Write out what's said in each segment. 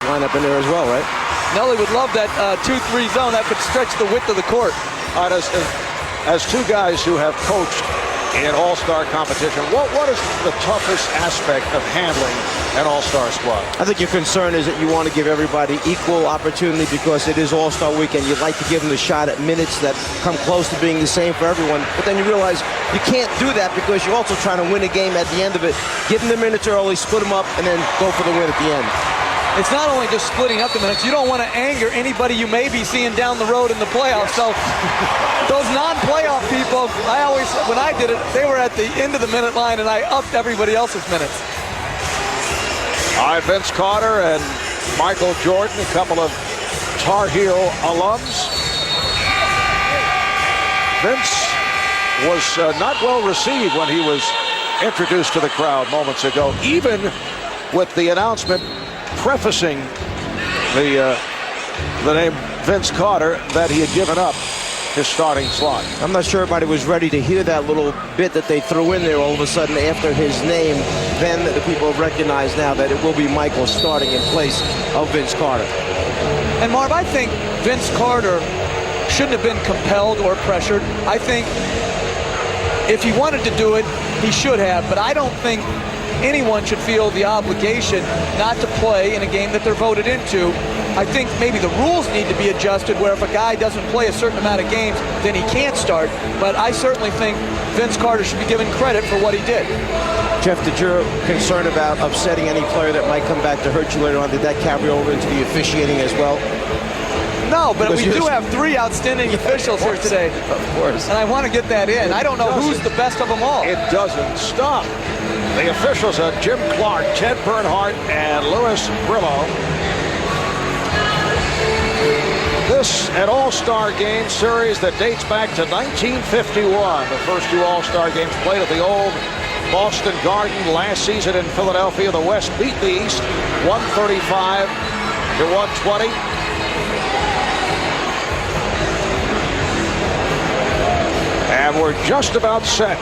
lineup in there as well, right? Nelly would love that 2-3 zone. That could stretch the width of the court. As two guys who have coached in all-star competition, what is the toughest aspect of handling an all-star squad? I think your concern is that you want to give everybody equal opportunity because it is all-star weekend. You'd like to give them the shot at minutes that come close to being the same for everyone. But then you realize you can't do that because you're also trying to win a game at the end of it. Give them the minutes early, split them up, and then go for the win at the end. It's not only just splitting up the minutes. You don't want to anger anybody you may be seeing down the road in the playoffs. So those non-playoff people, when I did it, they were at the end of the minute line, and I upped everybody else's minutes. All right, Vince Carter and Michael Jordan, a couple of Tar Heel alums. Vince was not well received when he was introduced to the crowd moments ago, even with the announcement prefacing the name Vince Carter that he had given up his starting slot. I'm not sure everybody was ready to hear that little bit that they threw in there all of a sudden after his name. Then the people recognize now that it will be Michael starting in place of Vince Carter. And Marv, I think Vince Carter shouldn't have been compelled or pressured. I think if he wanted to do it, he should have, but I don't think anyone should feel the obligation not to play in a game that they're voted into. I think maybe the rules need to be adjusted where if a guy doesn't play a certain amount of games, then he can't start. But I certainly think Vince Carter should be given credit for what he did. Jeff, did your concern about upsetting any player that might come back to hurt you later on, did that carry over into the officiating as well? No, but we do have three outstanding officials here today. Of course. And I want to get that in. I don't know who's the best of them all. It doesn't stop. The officials are Jim Clark, Ted Bernhardt, and Louis Brillo. This an all-star game series that dates back to 1951. The first two all-star games played at the old Boston Garden last season in Philadelphia. The West beat the East 135 to 120. And we're just about set.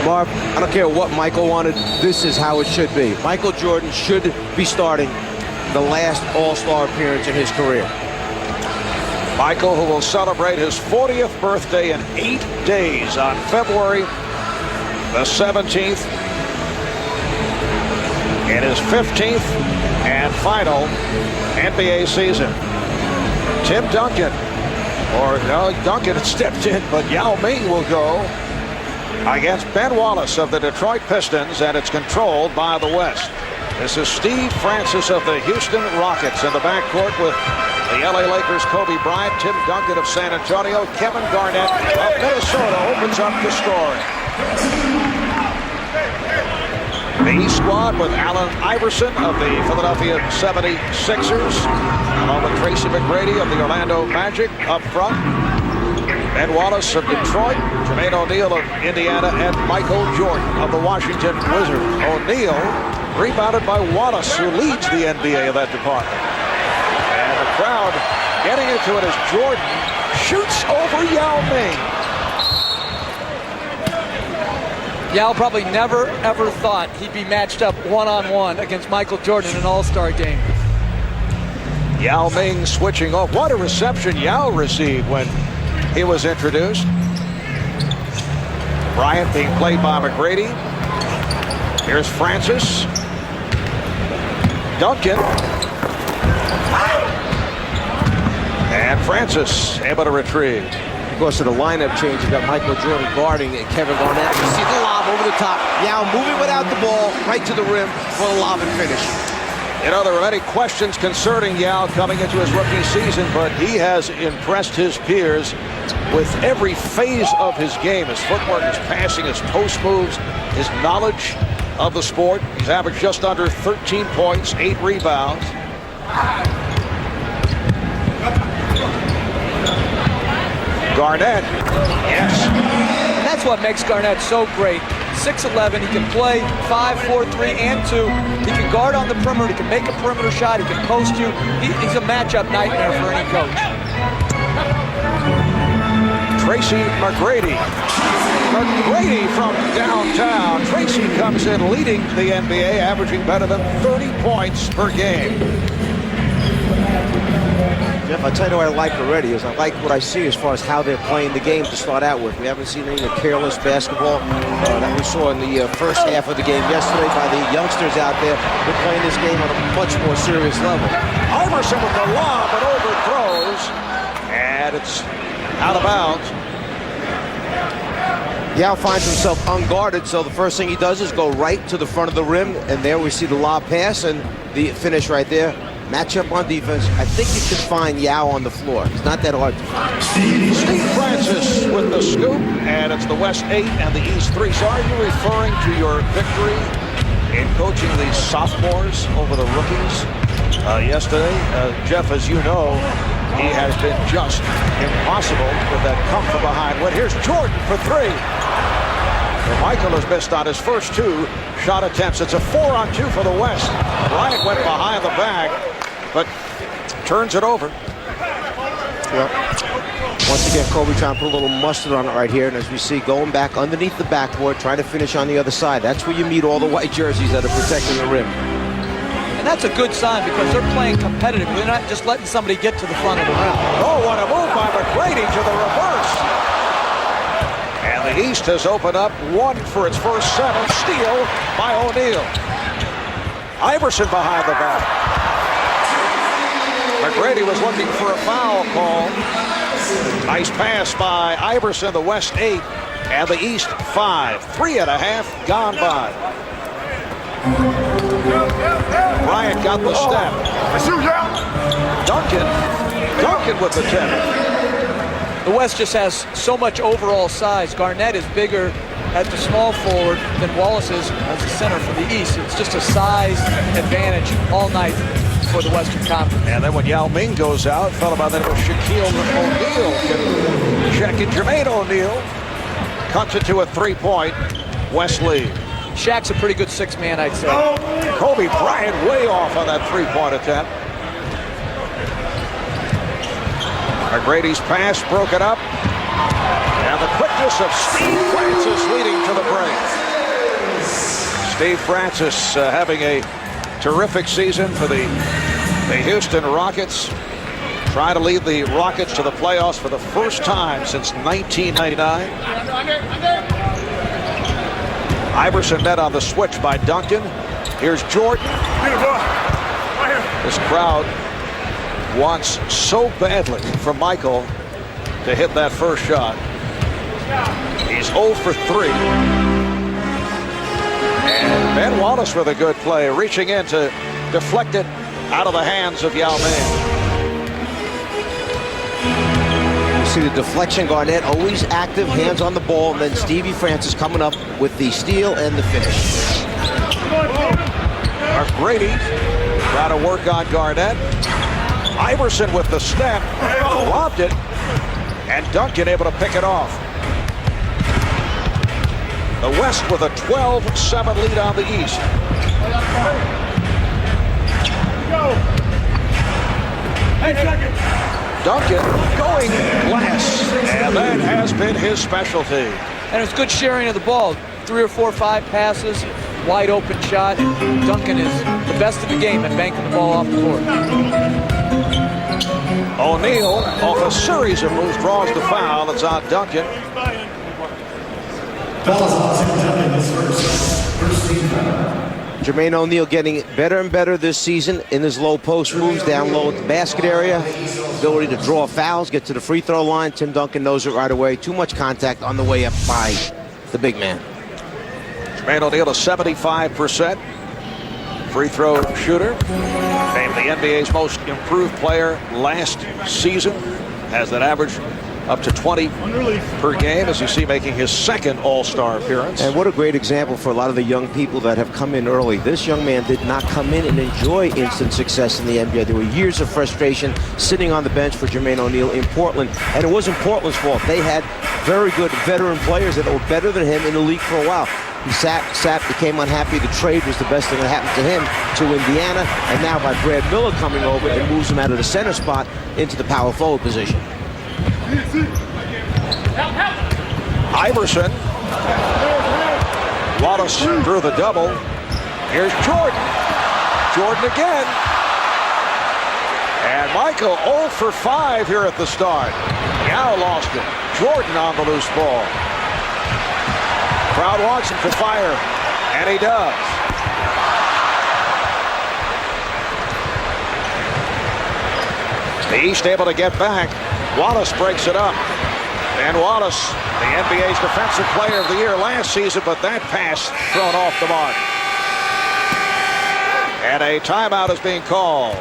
Marv, I don't care what Michael wanted. This is how it should be. Michael Jordan should be starting the last all-star appearance in his career. Michael, who will celebrate his 40th birthday in 8 days on February the 17th, in his 15th and final NBA season. Tim Duncan, or no, Duncan had stepped in, but Yao Ming will go against Ben Wallace of the Detroit Pistons, and it's controlled by the West. This is Steve Francis of the Houston Rockets in the backcourt with the LA Lakers' Kobe Bryant. Tim Duncan of San Antonio. Kevin Garnett of Minnesota opens up the scoring. The East squad with Allen Iverson of the Philadelphia 76ers, along with Tracy McGrady of the Orlando Magic up front. Ben Wallace of Detroit, Jermaine O'Neal of Indiana, and Michael Jordan of the Washington Wizards. O'Neal rebounded by Wallace, who leads the NBA of that department. And the crowd getting into it as Jordan shoots over Yao Ming. Yao probably never, ever thought he'd be matched up one-on-one against Michael Jordan in an all-star game. Yao Ming switching off. What a reception Yao received when he was introduced. Bryant being played by McGrady. Here's Francis. Duncan. And Francis able to retrieve. Because of the lineup change, you got Michael Jordan guarding and Kevin Garnett. You see the lob over the top. Yao moving without the ball right to the rim for the lob and finish. You know, there are many questions concerning Yao coming into his rookie season, but he has impressed his peers with every phase of his game. His footwork, his passing, his post moves, his knowledge of the sport. He's averaged just under 13 points, 8 rebounds. Garnett, yes. That's what makes Garnett so great. 6'11", he can play 5, 4, 3, and 2. He can guard on the perimeter, he can make a perimeter shot, he can post you. He's a matchup nightmare for any coach. Tracy McGrady McGrady from downtown. Tracy comes in leading the NBA, averaging better than 30 points per game. Jeff, I'll tell you what I like already is I like what I see as far as how they're playing the game to start out with. We haven't seen any of the careless basketball that we saw in the first half of the game yesterday by the youngsters out there. They're playing this game on a much more serious level. Iverson with the lob, but overthrows, and it's out of bounds. Yao finds himself unguarded, so the first thing he does is go right to the front of the rim, and there we see the lob pass and the finish right there. Matchup on defense. I think you can find Yao on the floor. It's not that hard to find. Steve Francis with the scoop, and it's the West 8 and the East 3. So are you referring to your victory in coaching the sophomores over the rookies yesterday? Jeff, as you know, he has been just impossible with that come from behind win. Here's Jordan for 3. And Michael has missed on his first 2 shot attempts. It's a 4-on-2 for the West. Bryant went behind the bag, but turns it over. Yep. Once again, Kobe trying to put a little mustard on it right here. And as we see, going back underneath the backboard, trying to finish on the other side. That's where you meet all the white jerseys that are protecting the rim. And that's a good sign because they're playing competitive. They're not just letting somebody get to the front of the rim. Oh, what a move by McGrady to the reverse. And the East has opened up one for its first 7. Steal by O'Neal. Iverson behind the back. McGrady was looking for a foul call. Nice pass by Iverson, the West 8, and the East 5. 3.5 gone by. Bryant got the step. Duncan with the 10. The West just has so much overall size. Garnett is bigger at the small forward than Wallace is as the center for the East. It's just a size advantage all night for the Western Conference. And then when Yao Ming goes out, fella by the name of Shaquille O'Neal can check in. Jermaine O'Neal cuts it to a 3-point West lead. Shaq's a pretty good 6-man, I'd say. Kobe Bryant way off on that 3-point attempt. McGrady's pass broken up. And the quickness of Steve Francis leading to the break. Steve Francis having a terrific season for the Houston Rockets. Trying to lead the Rockets to the playoffs for the first time since 1999. Iverson met on the switch by Duncan. Here's Jordan. This crowd wants so badly for Michael to hit that first shot. He's 0 for 3. And Ben Wallace with a good play, reaching in to deflect it out of the hands of Yao Ming. You see the deflection, Garnett always active, hands on the ball, and then Stevie Francis coming up with the steal and the finish. McGrady trying to work on Garnett. Iverson with the step, lobbed it, and Duncan able to pick it off. The West with a 12-7 lead on the East. Duncan going glass, and that has been his specialty. And it's good sharing of the ball. 3 or 4 or 5 passes, wide open shot. Duncan is the best in the game at banking the ball off the court. O'Neal, off a series of moves, draws the foul. It's on Duncan. Jermaine O'Neal getting better and better this season in his low post moves, down low at the basket area. Ability to draw fouls, get to the free throw line. Tim Duncan knows it right away. Too much contact on the way up by the big man. Jermaine O'Neal, a 75% free throw shooter. Named the NBA's most improved player last season. Has that average up to 20 per game, as you see, making his second All-Star appearance. And what a great example for a lot of the young people that have come in early. This young man did not come in and enjoy instant success in the NBA. There were years of frustration sitting on the bench for Jermaine O'Neal in Portland, and it wasn't Portland's fault. They had very good veteran players that were better than him in the league for a while. He sat, became unhappy. The trade was the best thing that happened to him to Indiana, and now by Brad Miller coming over and moves him out of the center spot into the power forward position. Iverson Wallace through the double. Here's Jordan. Jordan again. And Michael 0 for 5 here at the start. Yao lost it. Jordan on the loose ball. Crowd wants him to fire, and he does. The East able to get back. Wallace breaks it up. And Wallace, the NBA's Defensive Player of the Year last season, but that pass thrown off the mark. And a timeout is being called.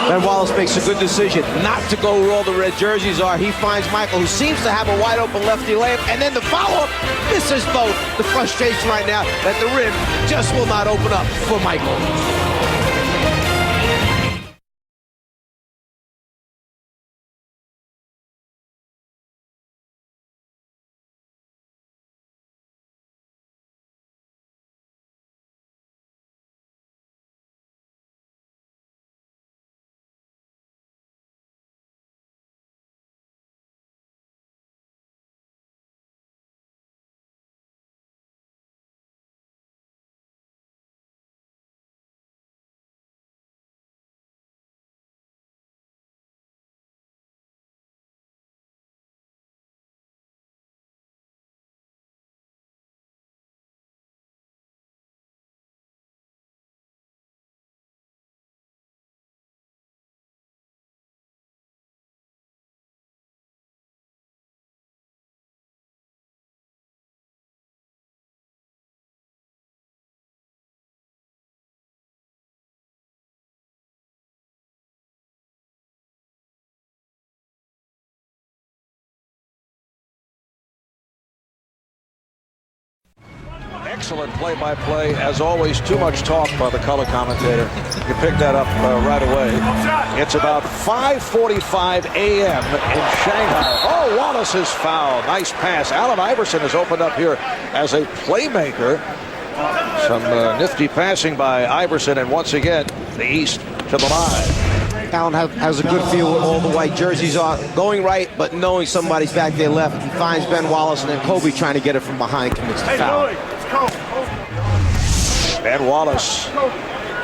Ben Wallace makes a good decision not to go where all the red jerseys are. He finds Michael, who seems to have a wide open lefty layup, and then the follow-up misses both. The frustration right now that the rim just will not open up for Michael. Excellent play-by-play. As always, too much talk by the color commentator. You picked that up right away. It's about 5:45 a.m. in Shanghai. Oh, Wallace is fouled. Nice pass. Allen Iverson has opened up here as a playmaker. Some nifty passing by Iverson, and once again, the East to the line. Allen has a good feel where all the white jerseys are going right, but knowing somebody's back there left, he finds Ben Wallace, and then Kobe trying to get it from behind commits the foul. Ben Wallace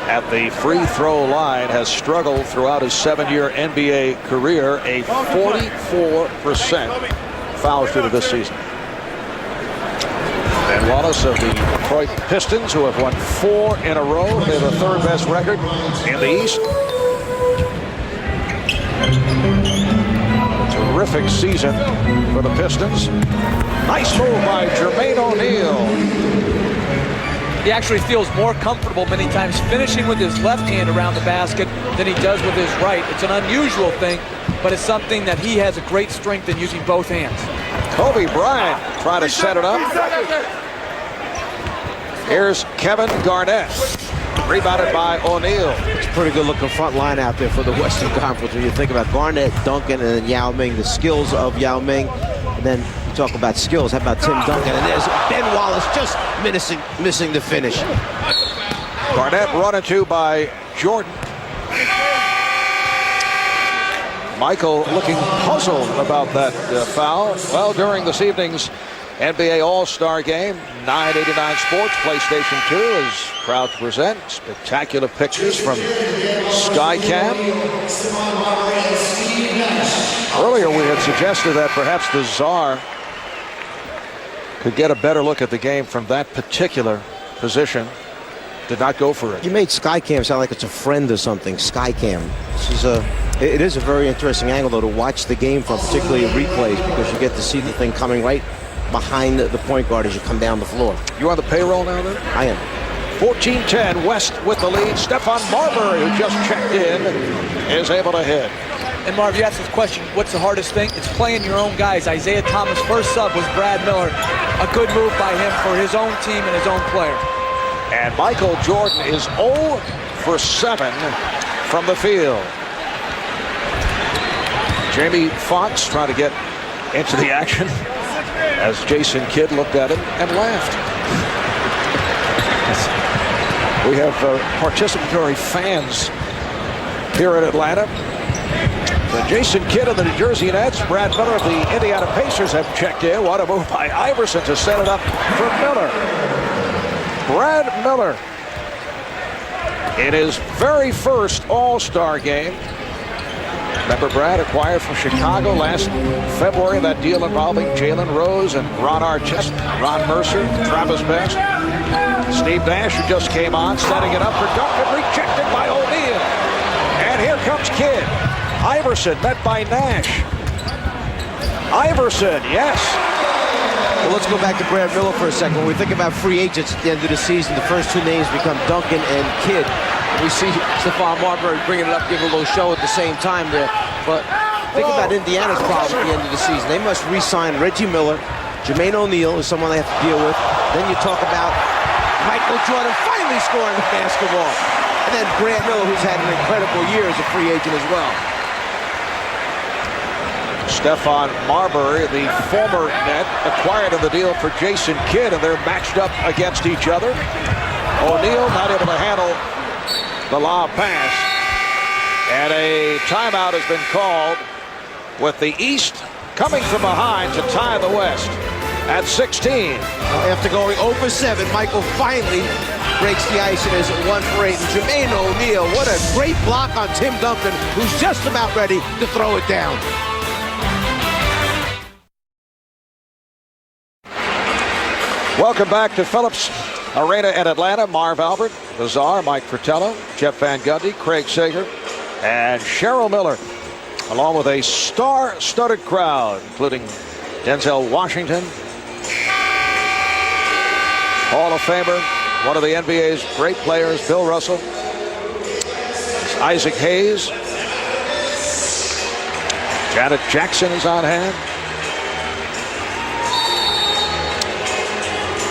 at the free throw line has struggled throughout his 7-year NBA career, a 44% foul shooter this season. Ben Wallace of the Detroit Pistons, who have won 4 in a row. They have the 3rd best record in the East. Terrific season for the Pistons. Nice move by Jermaine O'Neal. He actually feels more comfortable many times finishing with his left hand around the basket than he does with his right. It's an unusual thing, but it's something that he has a great strength in, using both hands. Kobe Bryant trying to set it up. Here's Kevin Garnett. Rebounded by O'Neal. It's a pretty good looking front line out there for the Western Conference when you think about Garnett, Duncan, and then Yao Ming, the skills of Yao Ming. And then you talk about skills. How about Tim Duncan? And there's Ben Wallace just missing the finish. Garnett run into by Jordan. Michael looking puzzled about that foul. Well, during this evening's NBA All-Star Game, 989 Sports, PlayStation 2 is proud to present spectacular pictures from Skycam. Earlier we had suggested that perhaps the Czar could get a better look at the game from that particular position. Did not go for it. You made Skycam sound like it's a friend or something. Skycam. It is a very interesting angle, though, to watch the game from, particularly in replays, because you get to see the thing coming right behind the point guard as you come down the floor. You on the payroll now, then? I am. 14-10, West with the lead. Stephon Marbury, who just checked in, is able to hit. And Marv, you asked this question, what's the hardest thing? It's playing your own guys. Isaiah Thomas' first sub was Brad Miller. A good move by him for his own team and his own player. And Michael Jordan is 0 for 7 from the field. Jamie Foxx trying to get into the action as Jason Kidd looked at him and laughed. We have participatory fans here in Atlanta. The Jason Kidd of the New Jersey Nets, Brad Miller of the Indiana Pacers have checked in. What a move by Iverson to set it up for Miller. Brad Miller in his very first All-Star game. Remember, Brad acquired from Chicago last February, that deal involving Jalen Rose and Ron Artest, Ron Mercer, Travis Best. Steve Nash, who just came on, setting it up for Duncan, rejected by O'Neal. And here comes Kidd. Iverson met by Nash. Iverson, yes. Well, let's go back to Brad Miller for a second. When we think about free agents at the end of the season, the first two names become Duncan and Kidd. We see Stephon Marbury bringing it up, giving a little show at the same time there. But think about Indiana's problem at the end of the season. They must re-sign Reggie Miller. Jermaine O'Neal is someone they have to deal with. Then you talk about Michael Jordan finally scoring the basketball. And then Brad Miller, who's had an incredible year as a free agent as well. Stephon Marbury, the former Net, acquired in the deal for Jason Kidd, and they're matched up against each other. O'Neal not able to handle the lob pass, and a timeout has been called with the East coming from behind to tie the West at 16. After going 0 for 7, Michael finally breaks the ice and is 1 for 8. And Jermaine O'Neal, what a great block on Tim Duncan, who's just about ready to throw it down. Welcome back to Phillips Arena in Atlanta. Marv Albert, the Czar, Mike Fratello, Jeff Van Gundy, Craig Sager, and Cheryl Miller, along with a star-studded crowd, including Denzel Washington, Hall of Famer, one of the NBA's great players, Bill Russell, Isaac Hayes, Janet Jackson is on hand,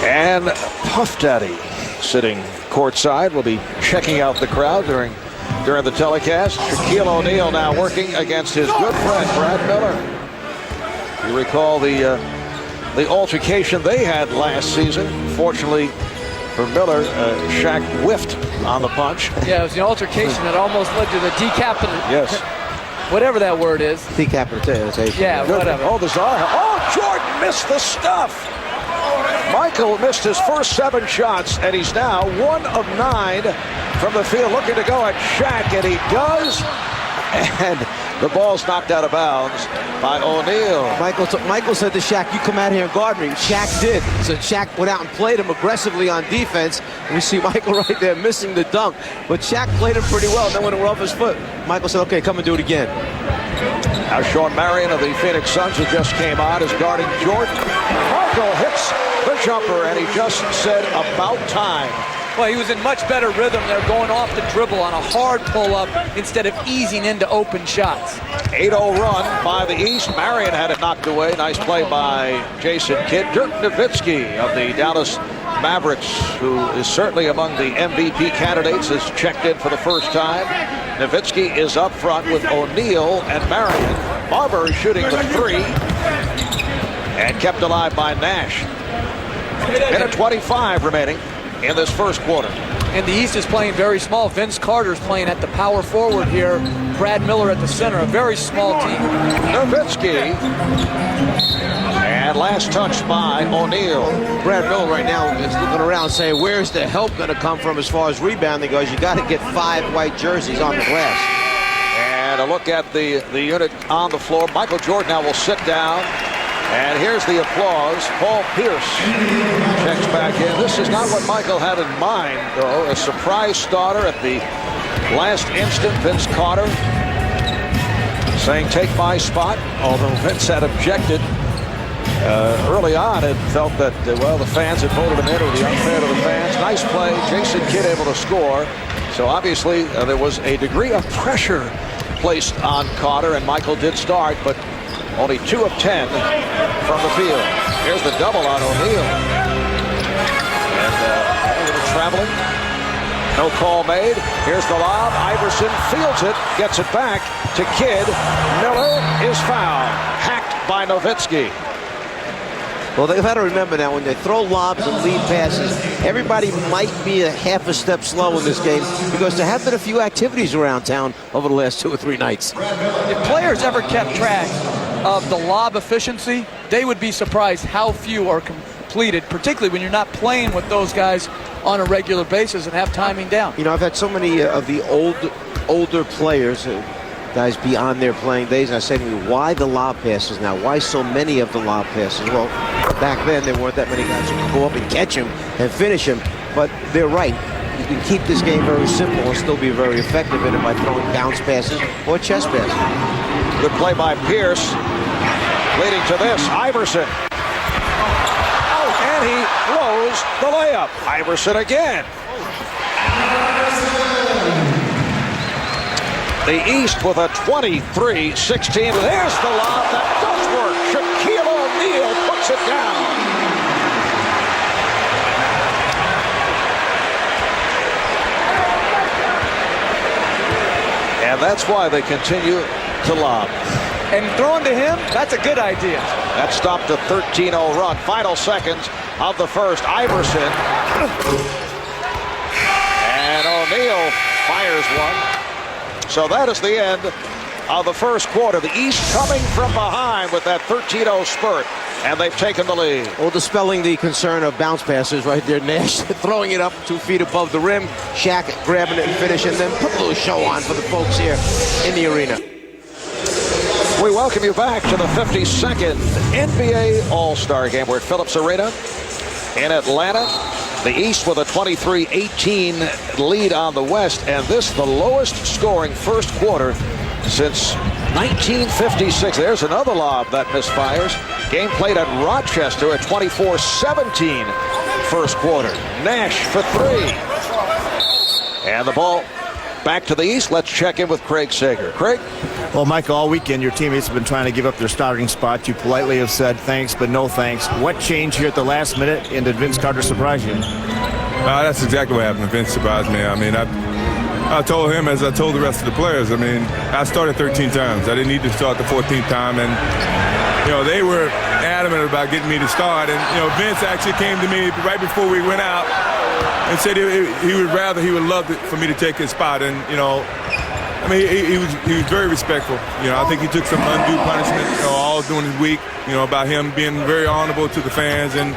and Puff Daddy sitting courtside will be checking out the crowd during the telecast. Shaquille O'Neal now working against his good friend Brad Miller. You recall the altercation they had last season. Fortunately for Miller, Shaq whiffed on the punch. Yeah, it was the altercation that almost led to the decapitation. Yes. Whatever that word is. Decapitation. Yeah, Good. whatever. Oh, the Czar. Oh, Jordan missed the stuff. Michael missed his first 7 shots, and he's now 1 of 9 from the field, looking to go at Shaq, and he does. And the ball's knocked out of bounds by O'Neal. Michael said to Shaq, "You come out here and guard me." Shaq did. So Shaq went out and played him aggressively on defense. And we see Michael right there missing the dunk. But Shaq played him pretty well. And then when it went off his foot, Michael said, "Okay, come and do it again." Now Sean Marion of the Phoenix Suns, who just came on, is guarding Jordan. Michael hits the jumper, and he just said, "About time." Well, he was in much better rhythm there, going off the dribble on a hard pull-up instead of easing into open shots. 8-0 run by the East. Marion had it knocked away. Nice play by Jason Kidd. Dirk Nowitzki of the Dallas Mavericks, who is certainly among the MVP candidates, has checked in for the first time. Nowitzki is up front with O'Neal and Marion. Marbury shooting the 3 and kept alive by Nash. Minute 25 remaining in this first quarter. And the East is playing very small. Vince Carter's playing at the power forward here. Brad Miller at the center, a very small team. Nowitzki. And last touch by O'Neal. Brad Miller right now is looking around saying, where's the help going to come from as far as rebounding goes? You got to get 5 white jerseys on the glass. And a look at the unit on the floor. Michael Jordan now will sit down. And here's the applause. Paul Pierce checks back in. This is not what Michael had in mind, though. A surprise starter at the last instant. Vince Carter saying, "Take my spot," although Vince had objected early on and felt that, well, the fans had voted him in. It would be unfair to the fans. Nice play. Jason Kidd able to score. So obviously there was a degree of pressure placed on Carter, and Michael did start, but only 2 of 10 from the field. Here's the double on O'Neal. And a little traveling. No call made. Here's the lob. Iverson fields it, gets it back to Kidd. Miller is fouled. Hacked by Nowitzki. Well, they've got to remember now, when they throw lobs and lead passes, everybody might be a half a step slow in this game because there have been a few activities around town over the last 2 or 3 nights. If players ever kept track of the lob efficiency, they would be surprised how few are completed, particularly when you're not playing with those guys on a regular basis and have timing down. You know, I've had so many of the older players, guys beyond their playing days, and I say to me, why the lob passes now? Why so many of the lob passes? Well, back then there weren't that many guys who could go up and catch him and finish him, but they're right. You can keep this game very simple and still be very effective in it by throwing bounce passes or chest passes. Good play by Pierce, leading to this. Iverson. And he blows the layup. Iverson again. The East with a 23-16. There's the lob that does work. Shaquille O'Neal puts it down. And that's why they continue to lob. And throwing to him, that's a good idea. That stopped a 13-0 run. Final seconds of the first. Iverson. And O'Neal fires one. So that is the end of the first quarter. The East coming from behind with that 13-0 spurt. And they've taken the lead. Well, dispelling the concern of bounce passes right there. Nash throwing it up 2 feet above the rim. Shaq grabbing it and finishing. Then put a little show on for the folks here in the arena. We welcome you back to the 52nd NBA All-Star Game. We're at Phillips Arena in Atlanta. The East with a 23-18 lead on the West, and this the lowest scoring first quarter since 1956. There's another lob that misfires. Game played at Rochester at 24-17 first quarter. Nash for 3. And the ball back to the East. Let's check in with Craig Sager. Craig? Well, Mike, all weekend your teammates have been trying to give up their starting spot. You politely have said thanks, but no thanks. What changed here at the last minute, and did Vince Carter surprise you? That's exactly what happened. Vince surprised me. I mean, I told him, as I told the rest of the players, I mean, I started 13 times. I didn't need to start the 14th time, and, you know, they were adamant about getting me to start. And, you know, Vince actually came to me right before we went out and said he would love for me to take his spot. And, you know, I mean, he was very respectful. You know, I think he took some undue punishment, you know, all during his week, you know, about him being very honorable to the fans. And,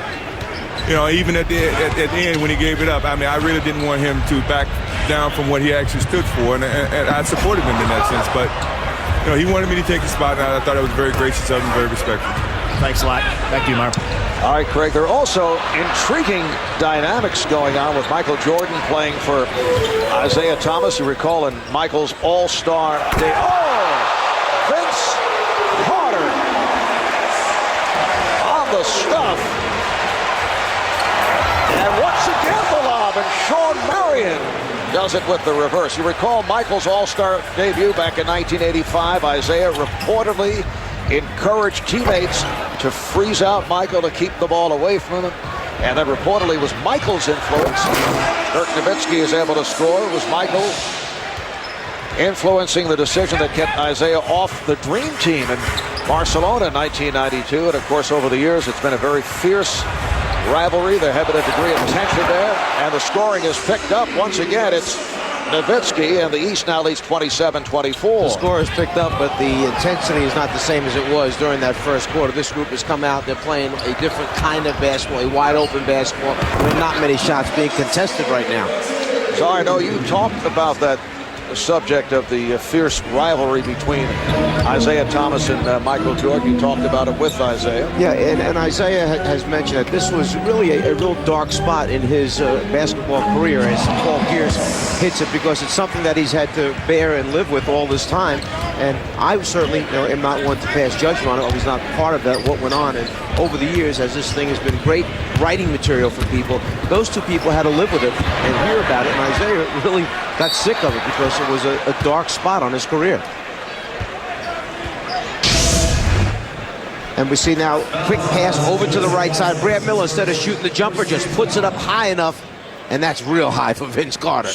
you know, even at the end when he gave it up, I mean, I really didn't want him to back down from what he actually stood for. And I supported him in that sense. But, you know, he wanted me to take the spot, and I thought it was very gracious of him, very respectful. Thanks a lot. Back to you, Mark. All right, Craig, there are also intriguing dynamics going on with Michael Jordan playing for Isaiah Thomas. You recall in Michael's All-Star Day. Oh! Vince Carter on the stuff. And once again the lob, and Sean Marion does it with the reverse. You recall Michael's All-Star debut back in 1985. Isaiah reportedly encouraged teammates to freeze out Michael to keep the ball away from him. And then reportedly it was Michael's influence. Dirk Nowitzki is able to score. It was Michael influencing the decision that kept Isaiah off the Dream Team in Barcelona in 1992. And of course, over the years, it's been a very fierce rivalry. There has been a degree of tension there. And the scoring is picked up. Once again, it's Nowitzki, and the East now leads 27-24. The score is picked up, but the intensity is not the same as it was during that first quarter. This group has come out. They're playing a different kind of basketball, a wide-open basketball, with not many shots being contested right now. So I know you talked about that subject of the fierce rivalry between Isaiah Thomas and Michael Jordan. You talked about it with Isaiah. Yeah, and Isaiah has mentioned that this was really a real dark spot in his basketball career as Paul Pierce hits it, because it's something that he's had to bear and live with all this time. And I certainly am not one to pass judgment on it. I was not part of that, what went on. And over the years, as this thing has been great writing material for people, those two people had to live with it and hear about it. And Isaiah really got sick of it because it was a dark spot on his career. And we see now quick pass over to the right side. Brad Miller, instead of shooting the jumper, just puts it up high enough, and that's real high for Vince Carter.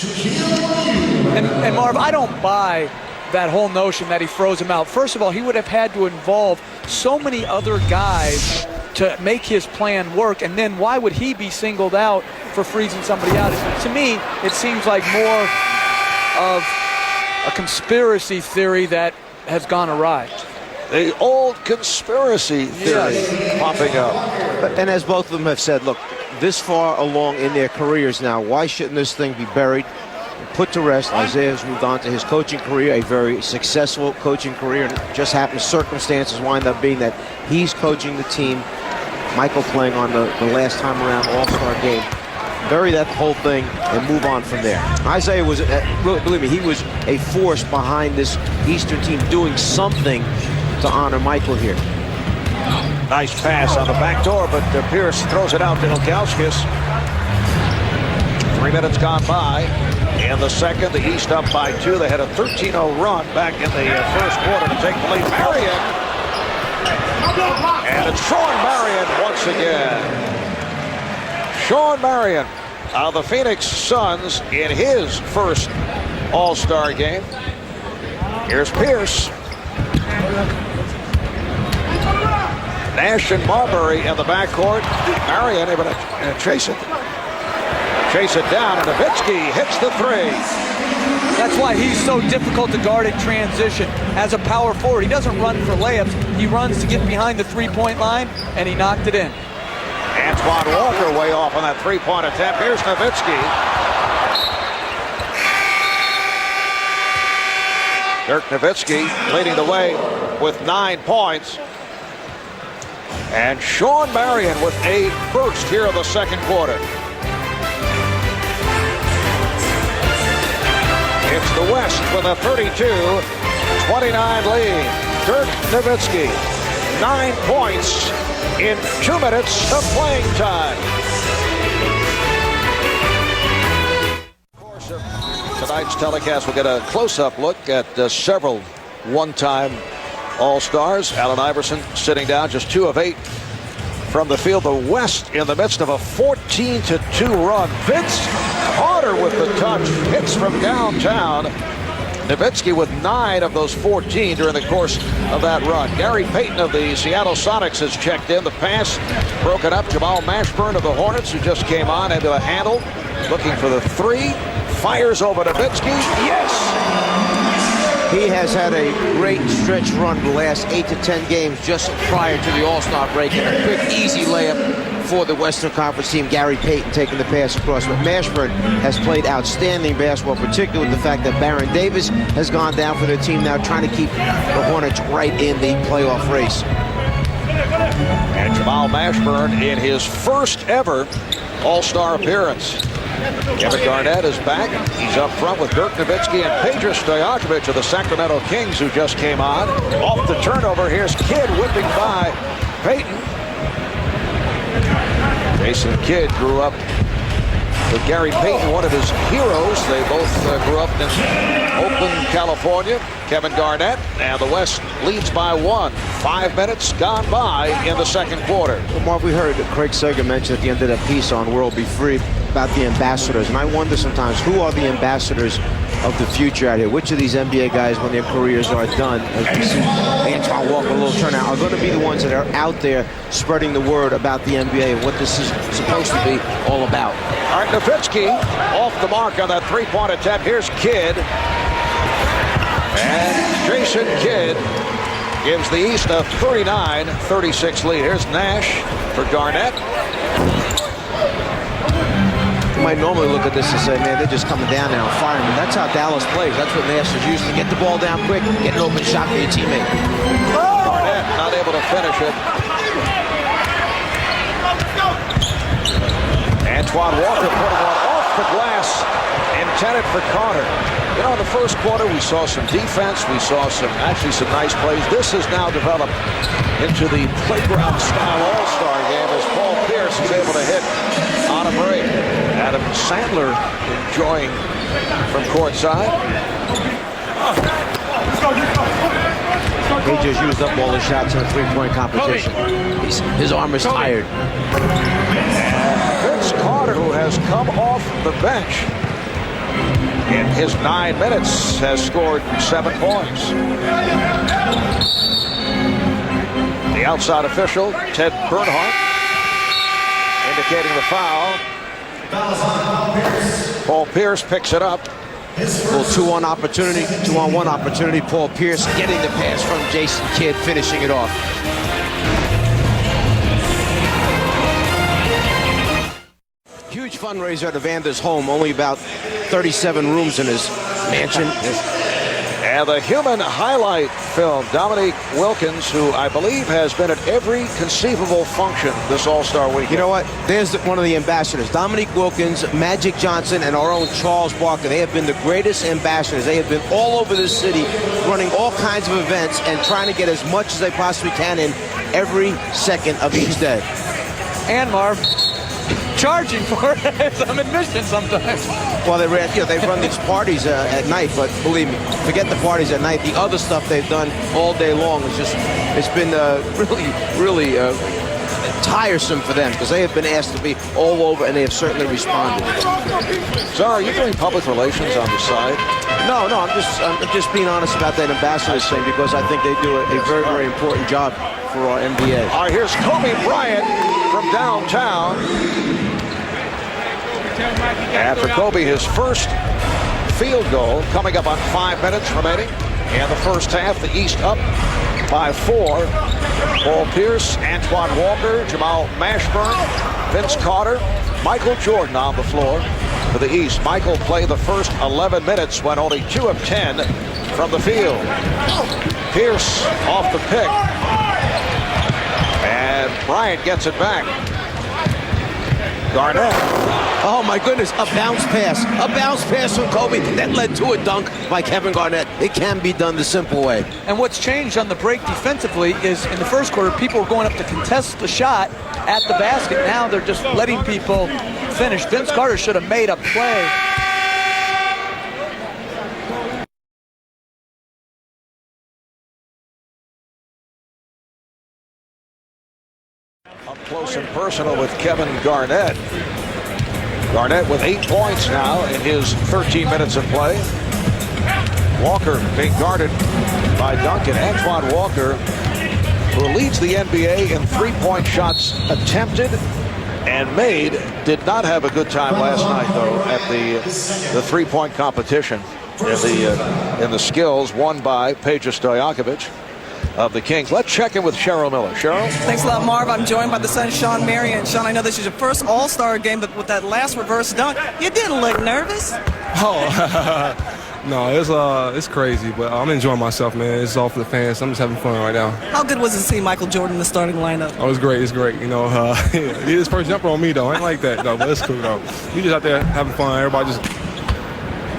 And Marv, I don't buy that whole notion that he froze him out. First of all, he would have had to involve so many other guys to make his plan work, and then why would he be singled out for freezing somebody out? To me, it seems like more of a conspiracy theory that has gone awry. The old conspiracy theory popping up. And as both of them have said, look, this far along in their careers now, why shouldn't this thing be buried and put to rest? Isaiah's moved on to his coaching career, a very successful coaching career, and it just happens circumstances wind up being that he's coaching the team, Michael playing on the last time around All-Star game. Bury that whole thing and move on from there. Isaiah was, believe me, he was a force behind this Eastern team doing something to honor Michael here. Nice pass on the back door, but Pierce throws it out to Ilgauskas. 3 minutes gone by. In the second, the East up by 2. They had a 13-0 run back in the first quarter to take the lead. Marion. And it's Sean Marion once again. Sean Marion of the Phoenix Suns in his first All-Star game. Here's Pierce. Nash and Marbury in the backcourt. Marion able to chase it down, and Nowitzki hits the three. That's why he's so difficult to guard in transition. As a power forward, he doesn't run for layups. He runs to get behind the three-point line, and he knocked it in. Antoine Walker way off on that three-point attempt. Here's Nowitzki. Dirk Nowitzki leading the way with 9 points. And Sean Marion with a burst here in the second quarter. It's the West with a 32-29 lead. Dirk Nowitzki, 9 points in 2 minutes of playing time. Of course, tonight's telecast will get a close-up look at several one-time All-Stars. Allen Iverson sitting down, just 2 of 8 from the field. The West in the midst of a 14-2 run. Vince Carter with the touch, hits from downtown. Nowitzki with 9 of those 14 during the course of that run. Gary Payton of the Seattle Sonics has checked in. The pass broken up. Jamal Mashburn of the Hornets, who just came on, into the handle, looking for the 3. Fires over Nowitzki. Yes! He has had a great stretch run the last 8 to 10 games just prior to the All-Star break, and a quick, easy layup for the Western Conference team. Gary Payton taking the pass across. But Mashburn has played outstanding basketball, particularly with the fact that Baron Davis has gone down for their team now, trying to keep the Hornets right in the playoff race. And Jamal Mashburn in his first ever All-Star appearance. Kevin Garnett is back. He's up front with Dirk Nowitzki and Peja Stojakovic of the Sacramento Kings, who just came on. Off the turnover, here's Kidd whipping by Payton. Jason Kidd grew up with Gary Payton, one of his heroes. They both grew up in Oakland, California. Kevin Garnett, and the West leads by 1. 5 minutes gone by in the second quarter. Well, Mark, we heard Craig Sager mention at the end of that piece on World Be Free about the ambassadors, and I wonder sometimes, who are the ambassadors of the future out here? Which of these NBA guys, when their careers are done, as we see Antoine Walker, a little turnout, are going to be the ones that are out there spreading the word about the NBA and what this is supposed to be all about? All right, Nowitzki off the mark on that three-point attempt. Here's Kidd. And Jason Kidd gives the East a 39-36 lead. Here's Nash for Garnett. You might normally look at this and say, man, they're just coming down now and firing. But that's how Dallas plays. That's what Nash is used to. Get the ball down quick, get an open shot for your teammate. Garnett not able to finish it. Antoine Walker putting one off the glass, intended for Carter. You know, in the first quarter, we saw some defense. We saw some nice plays. This has now developed into the playground-style all-star game as Paul Pierce is able to hit on a break. Adam Sandler enjoying from courtside. He just used up all his shots in a three-point competition. His arm is tired. And Vince Carter, who has come off the bench in his 9 minutes, has scored 7 points. The outside official, Ted Bernhardt, indicating the foul. Paul Pierce picks it up. Little two-on opportunity, two-on-one opportunity. Paul Pierce getting the pass from Jason Kidd, finishing it off. Huge fundraiser at Evander's home. Only about 37 rooms in his mansion. And the human highlight film, Dominique Wilkins, who I believe has been at every conceivable function this All-Star weekend. You know what? There's one of the ambassadors. Dominique Wilkins, Magic Johnson, and our own Charles Barkley. They have been the greatest ambassadors. They have been all over the city running all kinds of events and trying to get as much as they possibly can in every second of each day. And Marv, charging for some admission sometimes. Well, they run these parties at night, but believe me, forget the parties at night. The other stuff they've done all day long is it's been really tiresome for them because they have been asked to be all over, and they have certainly responded. So, are you doing public relations on the side? No, I'm just being honest about that ambassadors thing because I think they do a very, very important job for our NBA. All right, here's Kobe Bryant from downtown. And for Kobe, his first field goal coming up on 5 minutes remaining. In the first half, the East up by 4. Paul Pierce, Antoine Walker, Jamal Mashburn, Vince Carter, Michael Jordan on the floor for the East. Michael played the first 11 minutes when only 2 of 10 from the field. Pierce off the pick. And Bryant gets it back. Garnett. Oh, my goodness, a bounce pass. A bounce pass from Kobe that led to a dunk by Kevin Garnett. It can be done the simple way. And what's changed on the break defensively is in the first quarter, people were going up to contest the shot at the basket. Now they're just letting people finish. Vince Carter should have made a play. Up close and personal with Kevin Garnett. Garnett with 8 points now in his 13 minutes of play. Walker being guarded by Duncan. Antoine Walker, who leads the NBA in three-point shots attempted and made, did not have a good time last night, though, at the three-point competition in the skills won by Peja Stojakovic of the Kings. Let's check in with Cheryl Miller. Cheryl? Thanks a lot, Marv. I'm joined by the son, Sean Marion. Sean, I know this is your first All-Star game, but with that last reverse dunk, you didn't look nervous. Oh, no, it's crazy, but I'm enjoying myself, man. It's all for the fans. I'm just having fun right now. How good was it to see Michael Jordan in the starting lineup? Oh, it's great. It's great. You know, he did his first jumper on me, though. I ain't like that, though, but it's cool, though. We just out there having fun. Everybody just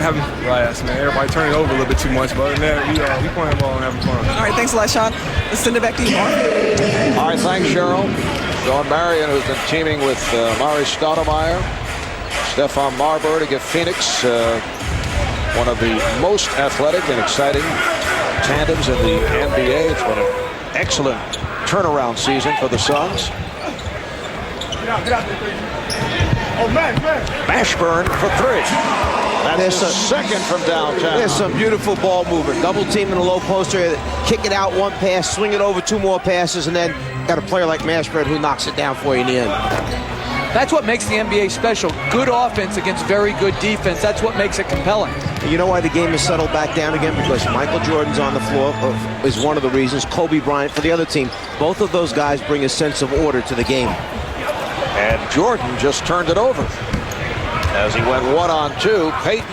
having blast, man. Everybody turning over a little bit too much, but other than that, we playing ball and having fun. All right, thanks a lot, Sean. Let's send it back to you, Marv. All right, thanks, Cheryl. Sean Marion, who's been teaming with Mari Stoudemire, Stephon Marbury to give Phoenix one of the most athletic and exciting tandems in the NBA. It's been an excellent turnaround season for the Suns. Mashburn for 3. That's his second from downtown. There's some beautiful ball movement. Double team in the low post area. Kick it out, one pass, swing it over, 2 more passes, and then got a player like Mashburn who knocks it down for you in the end. That's what makes the NBA special. Good offense against very good defense. That's what makes it compelling. You know why the game has settled back down again? Because Michael Jordan's on the floor is one of the reasons. Kobe Bryant for the other team. Both of those guys bring a sense of order to the game. And Jordan just turned it over as he went 1-on-2. Peyton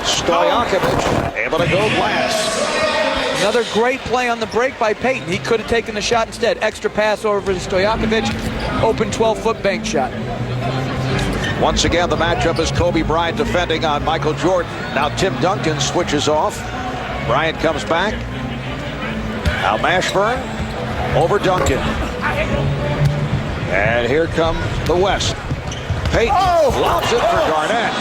Stojakovic able to go glass. Another great play on the break by Peyton. He could have taken the shot instead. Extra pass over to Stojakovic. Open 12-foot bank shot. Once again, the matchup is Kobe Bryant defending on Michael Jordan. Now Tim Duncan switches off. Bryant comes back. Now Mashburn over Duncan. And here comes the West. Peyton lobs it for Garnett.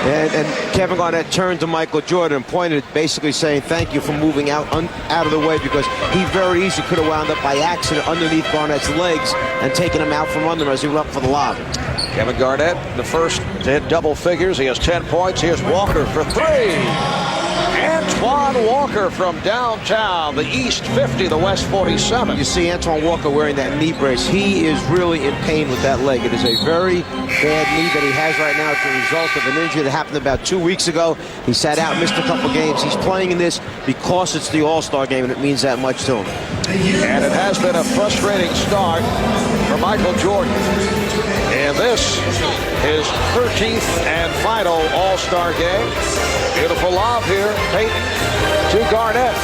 And Kevin Garnett turned to Michael Jordan and pointed, basically saying thank you for moving out of the way, because he very easily could have wound up by accident underneath Garnett's legs and taken him out from under him as he went up for the lob. Kevin Garnett, the first to hit double figures. He has 10 points. Here's Walker for 3. Antoine Walker from downtown, the East 50, the West 47. You see Antoine Walker wearing that knee brace. He is really in pain with that leg. It is a very bad knee that he has right now as a result of an injury that happened about 2 weeks ago. He sat out, missed a couple games. He's playing in this because it's the All-Star game, and it means that much to him. And it has been a frustrating start for Michael Jordan. And this is 13th and final All-Star game. Beautiful lob here, Peyton to Garnett.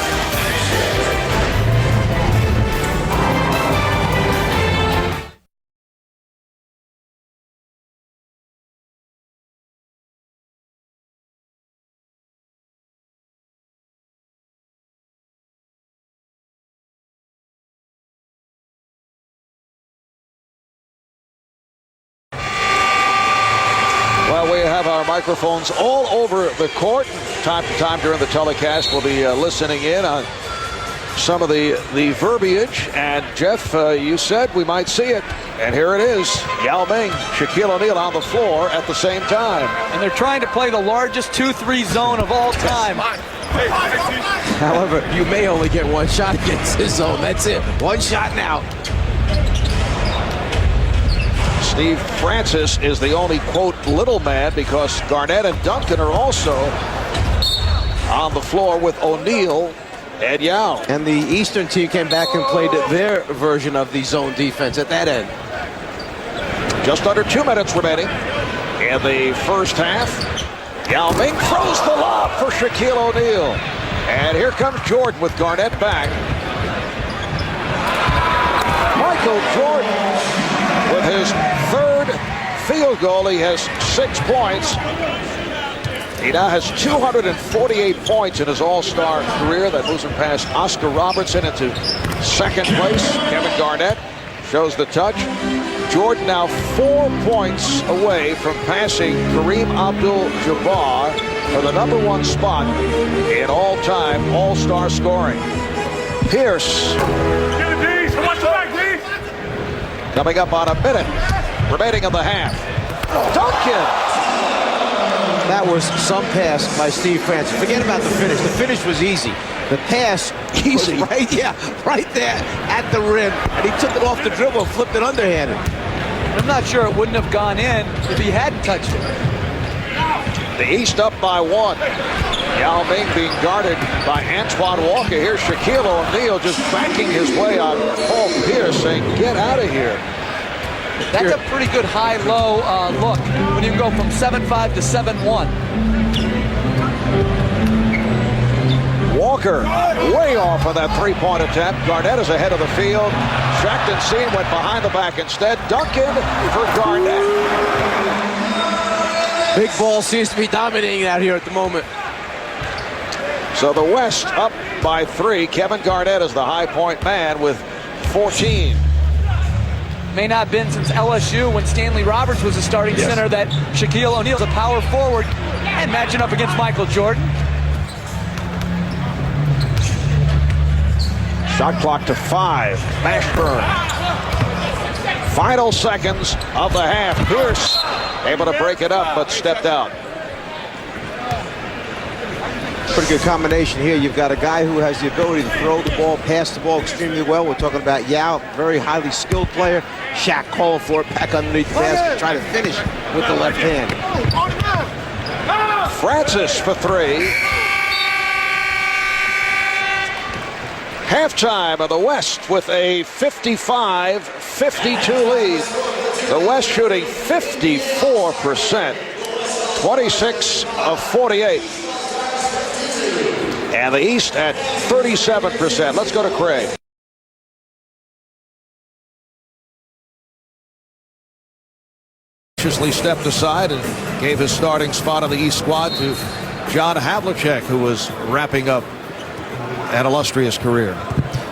Well, we have our microphones all over the court. Time to time during the telecast, we'll be listening in on some of the verbiage. And Jeff, you said we might see it. And here it is. Yao Ming, Shaquille O'Neal on the floor at the same time. And they're trying to play the largest 2-3 zone of all time. However, you may only get one shot against his zone. That's it. One shot now. Steve Francis is the only, quote, little man because Garnett and Duncan are also on the floor with O'Neal and Yao. And the Eastern team came back and played their version of the zone defense at that end. Just under 2 minutes remaining in the first half. Yao Ming throws the lob for Shaquille O'Neal. And here comes Jordan with Garnett back. Michael Jordan with his third field goal. He has 6 points. He now has 248 points in his All-Star career. That moves him past Oscar Robertson into second place. Kevin Garnett shows the touch. Jordan now 4 points away from passing Kareem Abdul-Jabbar for the #1 spot in all-time All-Star scoring. Pierce coming up on a minute remaining in the half. Duncan. That was some pass by Steve Francis. Forget about the finish. The finish was easy. The pass Easy. was right there at the rim. And he took it off the dribble and flipped it underhanded. I'm not sure it wouldn't have gone in if he hadn't touched it. The East up by 1. Yao Ming being guarded by Antoine Walker. Here's Shaquille O'Neal just backing his way on Paul Pierce, saying, get out of here. That's a pretty good high-low look when you can go from 7-5 to 7-1. Walker way off on that three-point attempt. Garnett is ahead of the field. Shackton Seen went behind the back instead. Duncan for Garnett. Big ball seems to be dominating out here at the moment. So the West up by 3. Kevin Garnett is the high point man with 14. May not have been since LSU when Stanley Roberts was the starting center that Shaquille O'Neal's a power forward and matching up against Michael Jordan. Shot clock to 5. Mashburn. Final seconds of the half. Pierce able to break it up but stepped out. Pretty good combination here. You've got a guy who has the ability to throw the ball, pass the ball extremely well. We're talking about Yao, very highly skilled player. Shaq calling for it back underneath the basket, trying to finish with the left hand. Francis for 3. Halftime of the West with a 55-52 lead. The West shooting 54%, 26 of 48. And the East at 37%. Let's go to Craig. Graciously stepped aside and gave his starting spot on the East squad to John Havlicek, who was wrapping up an illustrious career.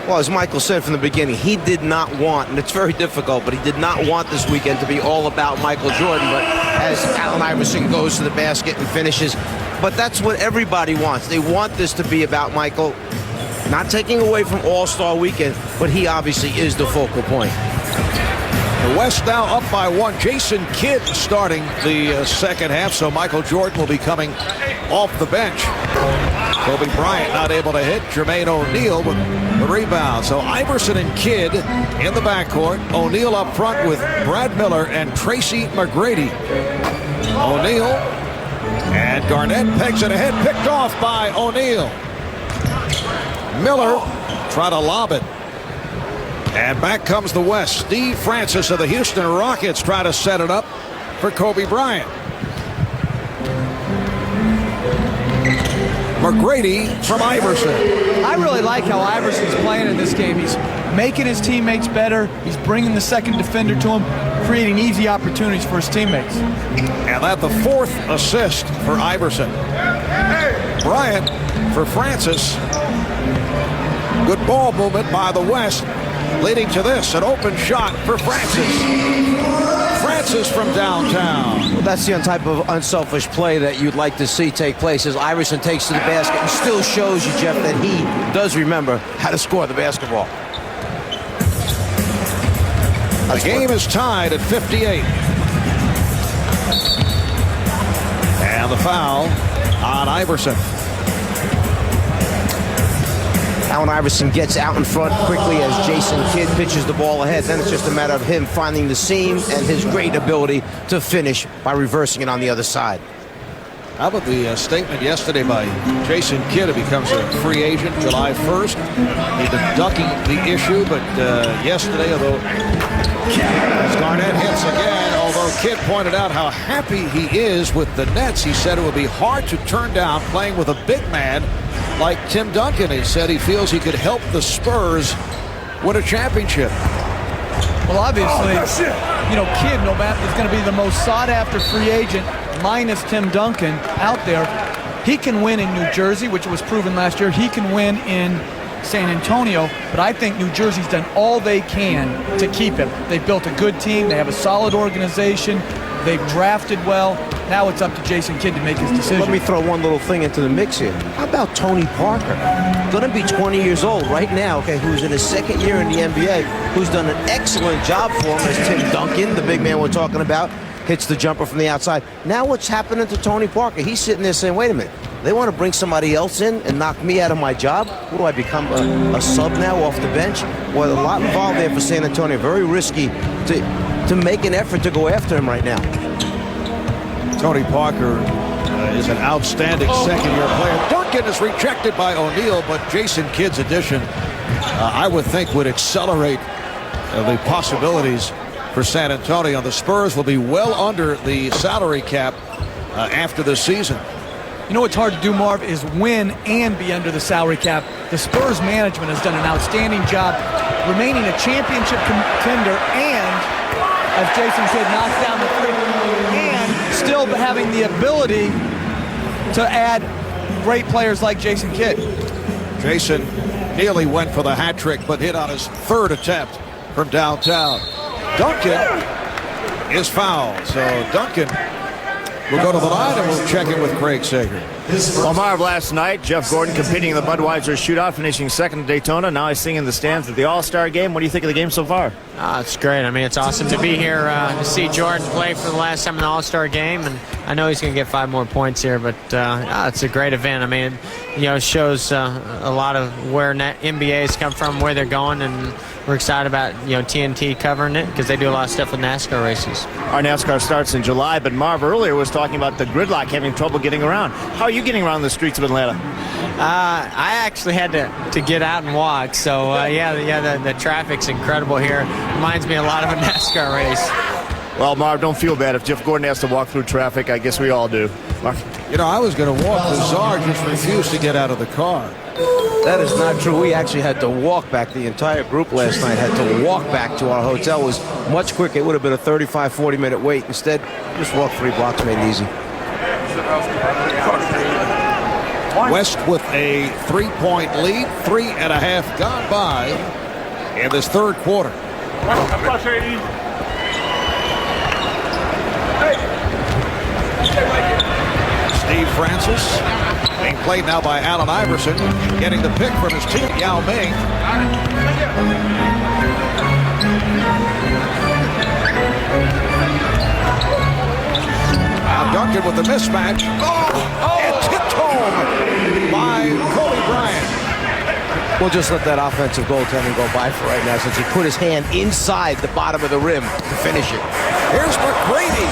Well, as Michael said from the beginning, he did not want, and it's very difficult, but he did not want this weekend to be all about Michael Jordan. But as Allen Iverson goes to the basket and finishes, but that's what everybody wants. They want this to be about Michael, not taking away from All-Star Weekend, but he obviously is the focal point. The West now up by 1. Jason Kidd starting the second half, so Michael Jordan will be coming off the bench. Kobe Bryant not able to hit. Jermaine O'Neal with the rebound. So Iverson and Kidd in the backcourt. O'Neal up front with Brad Miller and Tracy McGrady. O'Neal and Garnett pegs it ahead. Picked off by O'Neal. Miller try to lob it. And back comes the West. Steve Francis of the Houston Rockets try to set it up for Kobe Bryant. McGrady from Iverson. I really like how Iverson's playing in this game. He's making his teammates better. He's bringing the second defender to him, creating easy opportunities for his teammates. And that's the fourth assist for Iverson. Bryant for Francis. Good ball movement by the West, leading to this, an open shot for Francis. Francis from downtown. Well, that's the type of unselfish play that you'd like to see take place as Iverson takes to the basket and still shows you, Jeff, that he does remember how to score the basketball. The game is tied at 58. And the foul on Iverson. Allen Iverson gets out in front quickly as Jason Kidd pitches the ball ahead. Then it's just a matter of him finding the seam and his great ability to finish by reversing it on the other side. How about the statement yesterday by Jason Kidd? He becomes a free agent July 1st. He's been ducking the issue, but yesterday, although as Garnett hits again, although Kidd pointed out how happy he is with the Nets, he said it would be hard to turn down playing with a big man like Tim Duncan. He said he feels he could help the Spurs win a championship. Well, obviously, Kidd, no matter, is going to be the most sought-after free agent, minus Tim Duncan, out there. He can win in New Jersey, which was proven last year. He can win in San Antonio, but I think New Jersey's done all they can to keep him. They've built a good team. They have a solid organization. They've drafted well. Now it's up to Jason Kidd to make his decision. Let me throw one little thing into the mix here. How about Tony Parker? Going to be 20 years old right now, okay, who's in his second year in the NBA, who's done an excellent job for him as Tim Duncan, the big man we're talking about, hits the jumper from the outside. Now what's happening to Tony Parker? He's sitting there saying, wait a minute, they want to bring somebody else in and knock me out of my job? What do I become, a sub now off the bench? Well, a lot involved there for San Antonio. Very risky to make an effort to go after him right now. Tony Parker is an outstanding second-year player. Duncan is rejected by O'Neal, but Jason Kidd's addition, I would think, would accelerate the possibilities for San Antonio. The Spurs will be well under the salary cap after the season. You know what's hard to do, Marv, is win and be under the salary cap. The Spurs management has done an outstanding job remaining a championship contender and, as Jason Kidd knocks down the three, and still having the ability to add great players like Jason Kidd. Jason nearly went for the hat trick, but hit on his third attempt from downtown. Duncan is fouled, so Duncan will go to the line and we'll check in with Craig Sager. Well, Marv, last night, Jeff Gordon competing in the Budweiser Shootout, finishing second at Daytona. Now he's singing in the stands at the All-Star Game. What do you think of the game so far? It's great. I mean, it's awesome to be here to see Jordan play for the last time in the All-Star Game, and I know he's going to get 5 more points here, but it's a great event. I mean, it shows a lot of where NBA's come from, where they're going, and we're excited about TNT covering it because they do a lot of stuff with NASCAR races. Our NASCAR starts in July, but Marv earlier was talking about the gridlock, having trouble getting around. How are you getting around the streets of Atlanta? I actually had to get out and walk, so the traffic's incredible here. Reminds me a lot of a NASCAR race. Well, Marv, don't feel bad. If Jeff Gordon has to walk through traffic, I guess we all do. Marv? I was going to walk. Lazar just refused to get out of the car. That is not true. We actually had to walk back. The entire group last night had to walk back to our hotel. It was much quicker. It would have been a 35, 40-minute wait. Instead, just walk 3 blocks, made it easy. West with a 3-point lead, 3.5 gone by in this third quarter. Steve Francis being played now by Allen Iverson, getting the pick from his team, Yao Ming. Now Duncan with the mismatch. And tipped home by We'll just let that offensive goaltending go by for right now since he put his hand inside the bottom of the rim to finish it. Here's McGrady.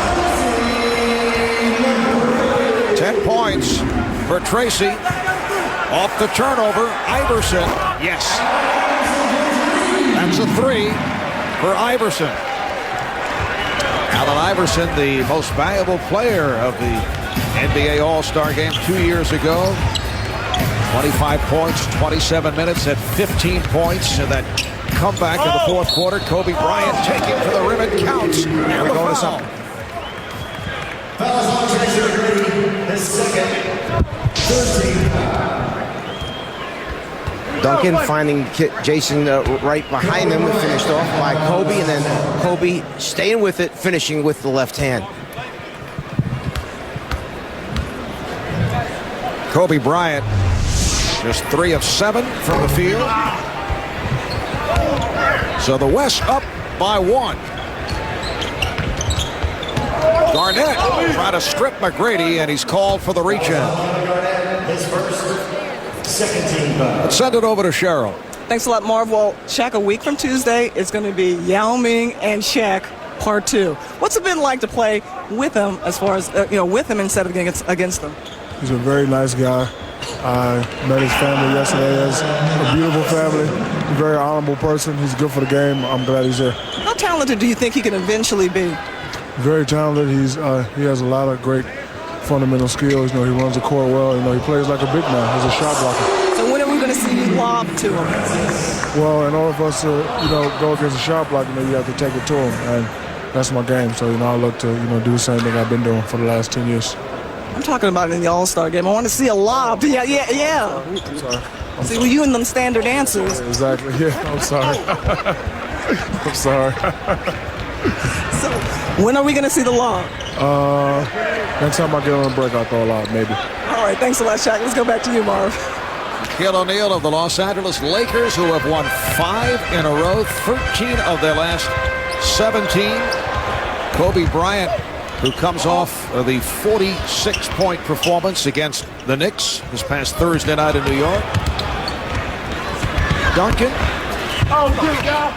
10 points for Tracy. Off the turnover, Iverson. Yes. That's a 3 for Iverson. Allen Iverson, the most valuable player of the NBA All-Star Game 2 years ago. 25 points, 27 minutes at 15 points. And that comeback in the fourth quarter. Kobe Bryant taking to the rim. It counts. And We're going to foul. something. Duncan finding Jason right behind him, finished off by Kobe, and then Kobe staying with it, finishing with the left hand. Kobe Bryant just 3 of 7 from the field. So the West up by 1. Garnett trying to strip McGrady, and he's called for the reach-in. His first, second team foul. Let's send it over to Cheryl. Thanks a lot, Marv. Well, Shaq, a week from Tuesday, it's going to be Yao Ming and Shaq part 2. What's it been like to play with him, as far as with him instead of against him? He's a very nice guy. I met his family yesterday. It's a beautiful family. A very honorable person. He's good for the game. I'm glad he's here. How talented do you think he can eventually be? Very talented. He has a lot of great fundamental skills. He runs the court well. He plays like a big man. He's a shot blocker. So when are we going to see you lob to him? Well, in order for us to go against a shot blocker, you have to take it to him, and that's my game. So I look to do the same thing I've been doing for the last 10 years. I'm talking about in the All-Star game. I want to see a lob. Yeah. I'm sorry. See, you and them standard answers. Exactly. Yeah, I'm sorry. I'm sorry. So when are we going to see the lob? Next time I get on a break, I'll throw a lob, maybe. All right, thanks a lot, Shaq. Let's go back to you, Marv. Shaquille O'Neal of the Los Angeles Lakers, who have won 5 in a row, 13 of their last 17. Kobe Bryant, who comes off of the 46-point performance against the Knicks this past Thursday night in New York. Duncan. Oh, good job.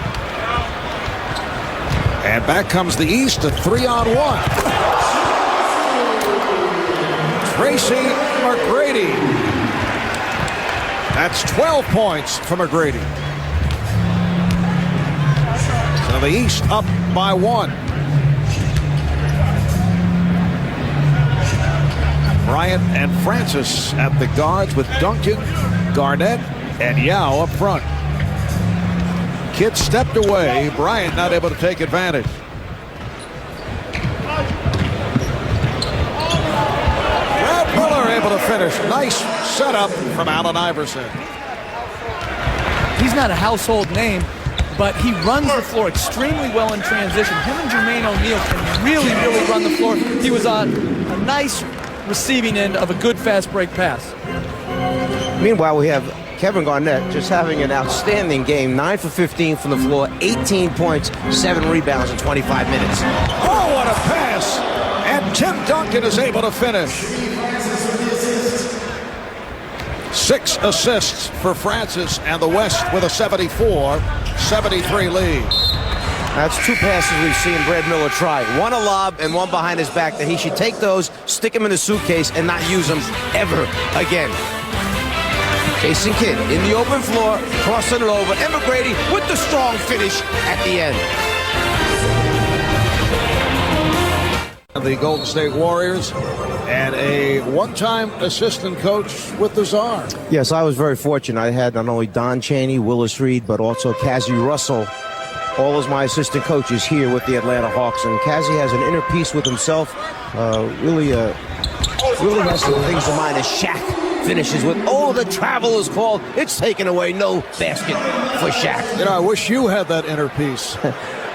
And back comes the East, a 3-on-1. Tracy McGrady. That's 12 points for McGrady. So the East up by 1. Bryant and Francis at the guards with Duncan, Garnett, and Yao up front. Kidd stepped away. Bryant not able to take advantage. Brad Miller able to finish. Nice setup from Allen Iverson. He's not a household name, but he runs the floor extremely well in transition. Him and Jermaine O'Neal can really run the floor. He was on a nice receiving end of a good fast break pass. Meanwhile, we have Kevin Garnett just having an outstanding game. 9 for 15 from the floor, 18 points, 7 rebounds in 25 minutes. Oh, what a pass! And Tim Duncan is able to finish. 6 assists for Francis, and the West with a 74-73 lead. That's 2 passes we've seen Brad Miller try. One a lob and one behind his back that he should take those, stick them in the suitcase, and not use them ever again. Jason Kidd in the open floor, crossing it over. And McGrady with the strong finish at the end. The Golden State Warriors and a one-time assistant coach with the Czar. Yes, I was very fortunate. I had not only Don Chaney, Willis Reed, but also Cassie Russell, all as my assistant coaches here with the Atlanta Hawks. And Cassie has an inner peace with himself. Really has some things in mind as Shaq finishes with, oh, the travel is called. It's taken away. No basket for Shaq. I wish you had that inner peace.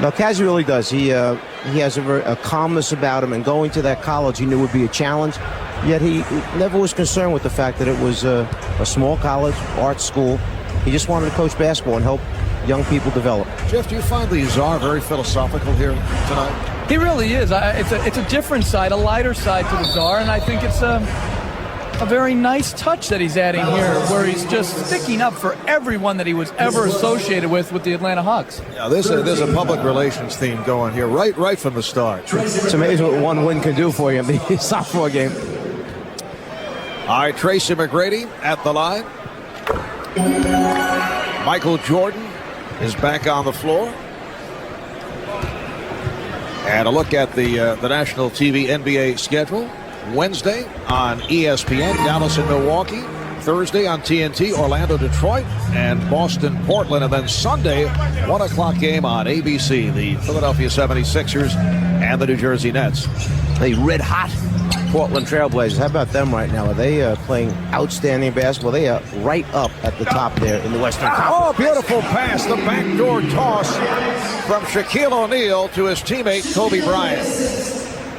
No, Cassie really does. He has a calmness about him, and going to that college he knew would be a challenge, yet he never was concerned with the fact that it was a small college, art school. He just wanted to coach basketball and help young people develop. Jeff, do you find the Czar very philosophical here tonight? He really is. It's a different side, a lighter side to the Czar, and I think it's a very nice touch that he's adding here, where he's just sticking up for everyone that he was ever associated with the Atlanta Hawks. Yeah, there's a public relations theme going here right from the start. It's amazing what one win can do for you in the sophomore game. All right, Tracy McGrady at the line. Michael Jordan is back on the floor. And a look at the national TV NBA schedule. Wednesday on ESPN, Dallas and Milwaukee. Thursday on TNT, Orlando, Detroit, and Boston, Portland. And then Sunday, 1 o'clock game on ABC, the Philadelphia 76ers and the New Jersey Nets. Hey, red hot Portland Trailblazers. How about them right now? Are they playing outstanding basketball? They are right up at the top there in the Western Conference. Oh, beautiful pass. The backdoor toss from Shaquille O'Neal to his teammate Kobe Bryant.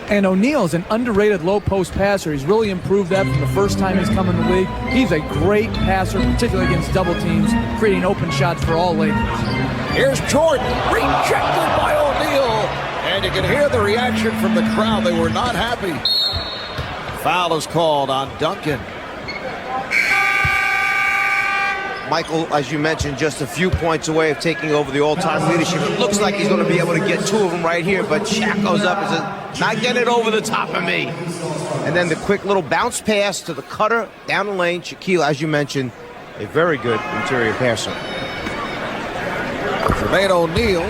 And O'Neal's an underrated low-post passer. He's really improved that from the first time he's come in the league. He's a great passer, particularly against double teams, creating open shots for all Lakers. Here's Jordan, rejected by O'Neal. And you can hear the reaction from the crowd. They were not happy. Foul is called on Duncan. Michael, as you mentioned, just a few points away of taking over the all-time leadership. It looks like he's going to be able to get two of them right here, but Shaq goes up and says, not getting it over the top of me. And then the quick little bounce pass to the cutter down the lane. Shaquille, as you mentioned, a very good interior passer. Jermaine O'Neal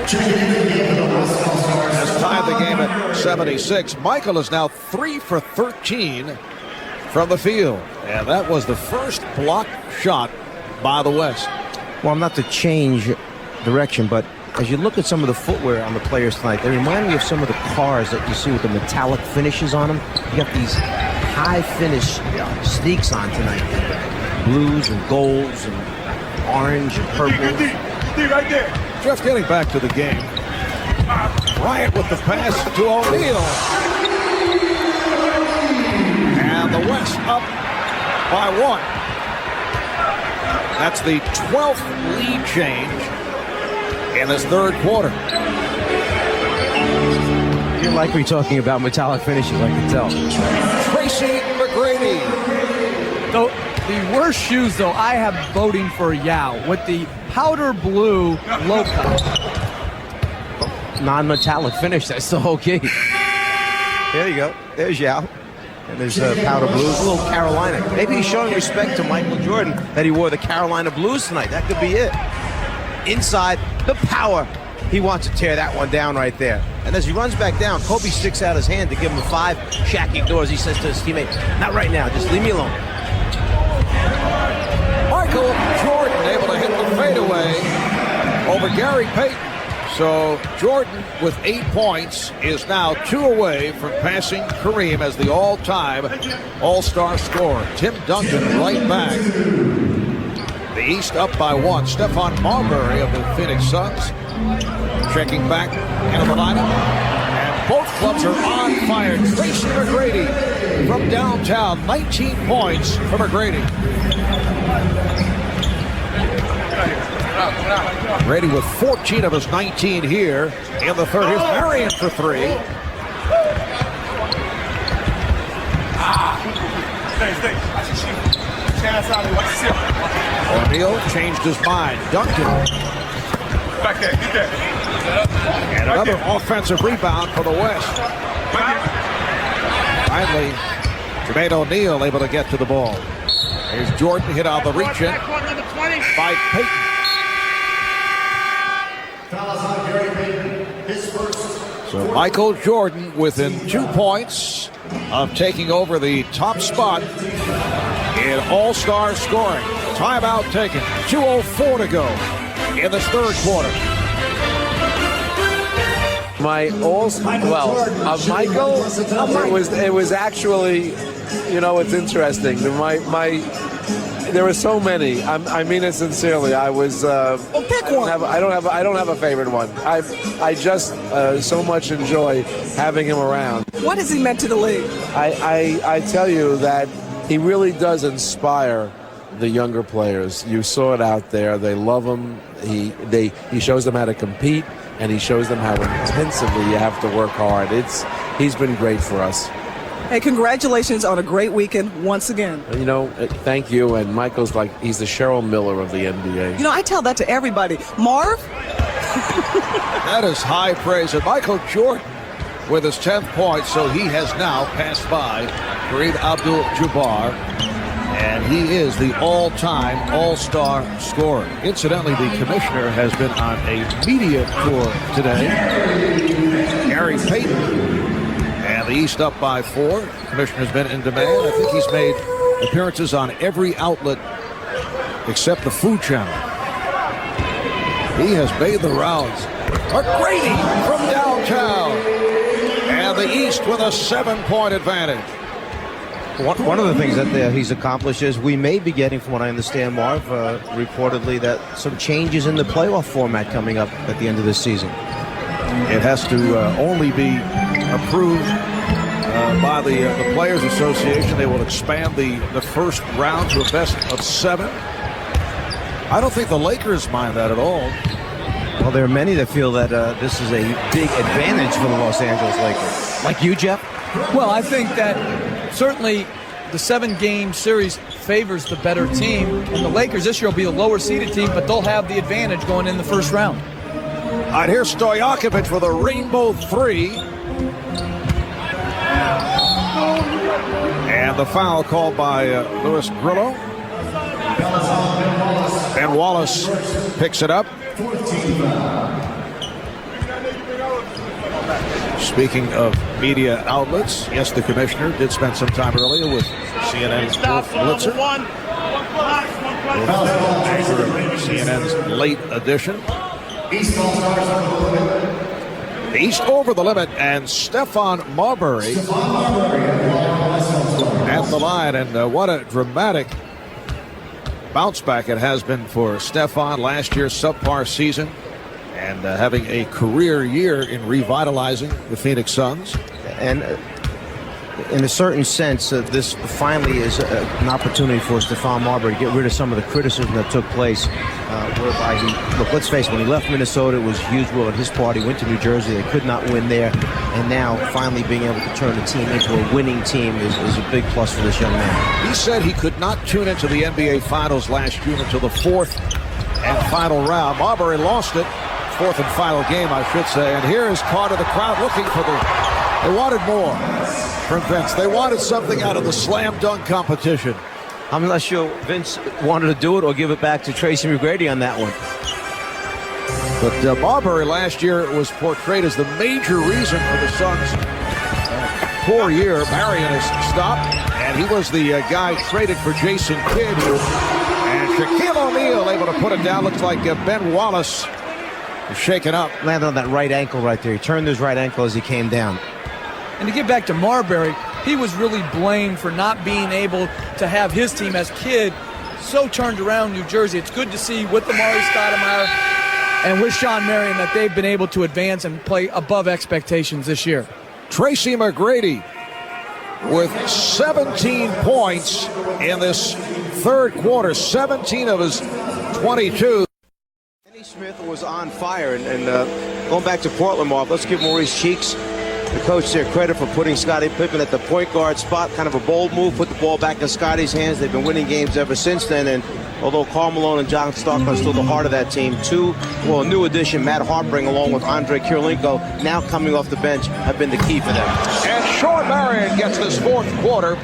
has tied the game at 76. Michael is now 3 for 13 from the field. And that was the first blocked shot by the West. Well, not to change direction, but as you look at some of the footwear on the players tonight, they remind me of some of the cars that you see with the metallic finishes on them. You got these high finish sneaks on tonight. Blues and golds and orange and purple. Right there. Just getting back to the game. Bryant with the pass to O'Neal. And the West up by 1. That's the 12th lead change in this third quarter. You're likely talking about metallic finishes, I can tell. Tracy McGrady. So the worst shoes, though, I have voting for Yao with the powder blue low cut. Non-metallic finish, that's the whole key. There you go. There's Yao. And there's powder blues, a little Carolina. Maybe he's showing respect to Michael Jordan that he wore the Carolina blues tonight. That could be it. Inside, the power. He wants to tear that one down right there. And as he runs back down, Kobe sticks out his hand to give him a 5. Shaq ignores. He says to his teammate, not right now, just leave me alone. Michael Jordan able to hit the fadeaway over Gary Payton. So Jordan with 8 points is now 2 away from passing Kareem as the all-time all-star scorer. Tim Duncan right back. The East up by 1. Stephon Marbury of the Phoenix Suns checking back into the lineup. And both clubs are on fire. Tracy McGrady from downtown. 19 points for McGrady. Brady with 14 of his 19 here in the third. Here's Marion for 3. O'Neal changed his mind. Duncan. Back there, get there. And another offensive rebound for the West. Finally, Jermaine O'Neal able to get to the ball. Here's Jordan hit on the reach-in by Payton. So Michael Jordan within 2 points of taking over the top spot in all-star scoring. Timeout taken. 2:04 to go in this third quarter. Michael, it was actually, it's interesting. There were so many. I mean it sincerely. I was. Pick one. I don't have a favorite one. I just so much enjoy having him around. What has he meant to the league? I tell you that he really does inspire the younger players. You saw it out there. They love him. He shows them how to compete, and he shows them how intensively you have to work hard. He's been great for us. Hey, congratulations on a great weekend once again. You know, thank you. And Michael's like, he's the Cheryl Miller of the NBA. You know, I tell that to everybody. Marv? That is high praise. And Michael Jordan with his 10th point, so he has now passed by Kareem Abdul-Jabbar, and he is the all-time all-star scorer. Incidentally, the commissioner has been on a media tour today. Gary Payton, and the East up by 4. The commissioner's been in demand. I think he's made appearances on every outlet except the Food Channel. He has made the rounds. Grady from downtown. And the East with a 7-point advantage. One of the things that he's accomplished is we may be getting, from what I understand, Marv, reportedly, that some changes in the playoff format coming up at the end of this season. It has to only be approved by the Players Association. They will expand the first round to a best of 7. I don't think the Lakers mind that at all. Well, there are many that feel that this is a big advantage for the Los Angeles Lakers. Like you, Jeff? Well, I think that certainly the 7-game series favors the better team. And the Lakers this year will be a lower-seeded team, but they'll have the advantage going in the first round. All right, here's Stojakovic with a rainbow 3. And the foul called by Louis Grillo. Ben Wallace picks it up. Speaking of media outlets, yes, the commissioner did spend some time earlier with CNN's Wolf Blitzer. CNN's late edition. East over the limit, and Stephon Marbury at the line. And what a dramatic bounce back it has been for Stephon. Last year's subpar season, and having a career year in revitalizing the Phoenix Suns. And in a certain sense, this finally is an opportunity for Stephon Marbury to get rid of some of the criticism that took place, whereby look, let's face it, when he left Minnesota, it was huge will at his party, went to New Jersey, they could not win there, and now finally being able to turn the team into a winning team is a big plus for this young man. He said he could not tune into the NBA Finals last June until the 4th and final round. Marbury lost it, 4th and final game, I should say, and here is Carter, the crowd looking for they wanted more from Vince. They wanted something out of the slam dunk competition. I'm not sure Vince wanted to do it or give it back to Tracy McGrady on that one. But Marbury last year was portrayed as the major reason for the Suns' poor year. Marion has stopped, and he was the guy traded for Jason Kidd. And Shaquille O'Neal able to put it down. Looks like Ben Wallace is shaken up. Landed on that right ankle right there. He turned his right ankle as he came down. And to get back to Marbury, he was really blamed for not being able to have his team as Kidd so turned around New Jersey. It's good to see with Amari Stoudemire and with Sean Marion that they've been able to advance and play above expectations this year. Tracy McGrady with 17 points in this third quarter, 17 of his 22. Kenny Smith was on fire, and going back to Portland, Marv, let's give Maurice Cheeks, the coach there, credit for putting Scottie Pippen at the point guard spot. Kind of a bold move, put the ball back in Scottie's hands. They've been winning games ever since then, and although Karl Malone and John Stockton are still the heart of that team, a new addition, Matt Harpring, along with Andre Kirilenko, now coming off the bench, have been the key for them. And Sean Marion gets this fourth quarter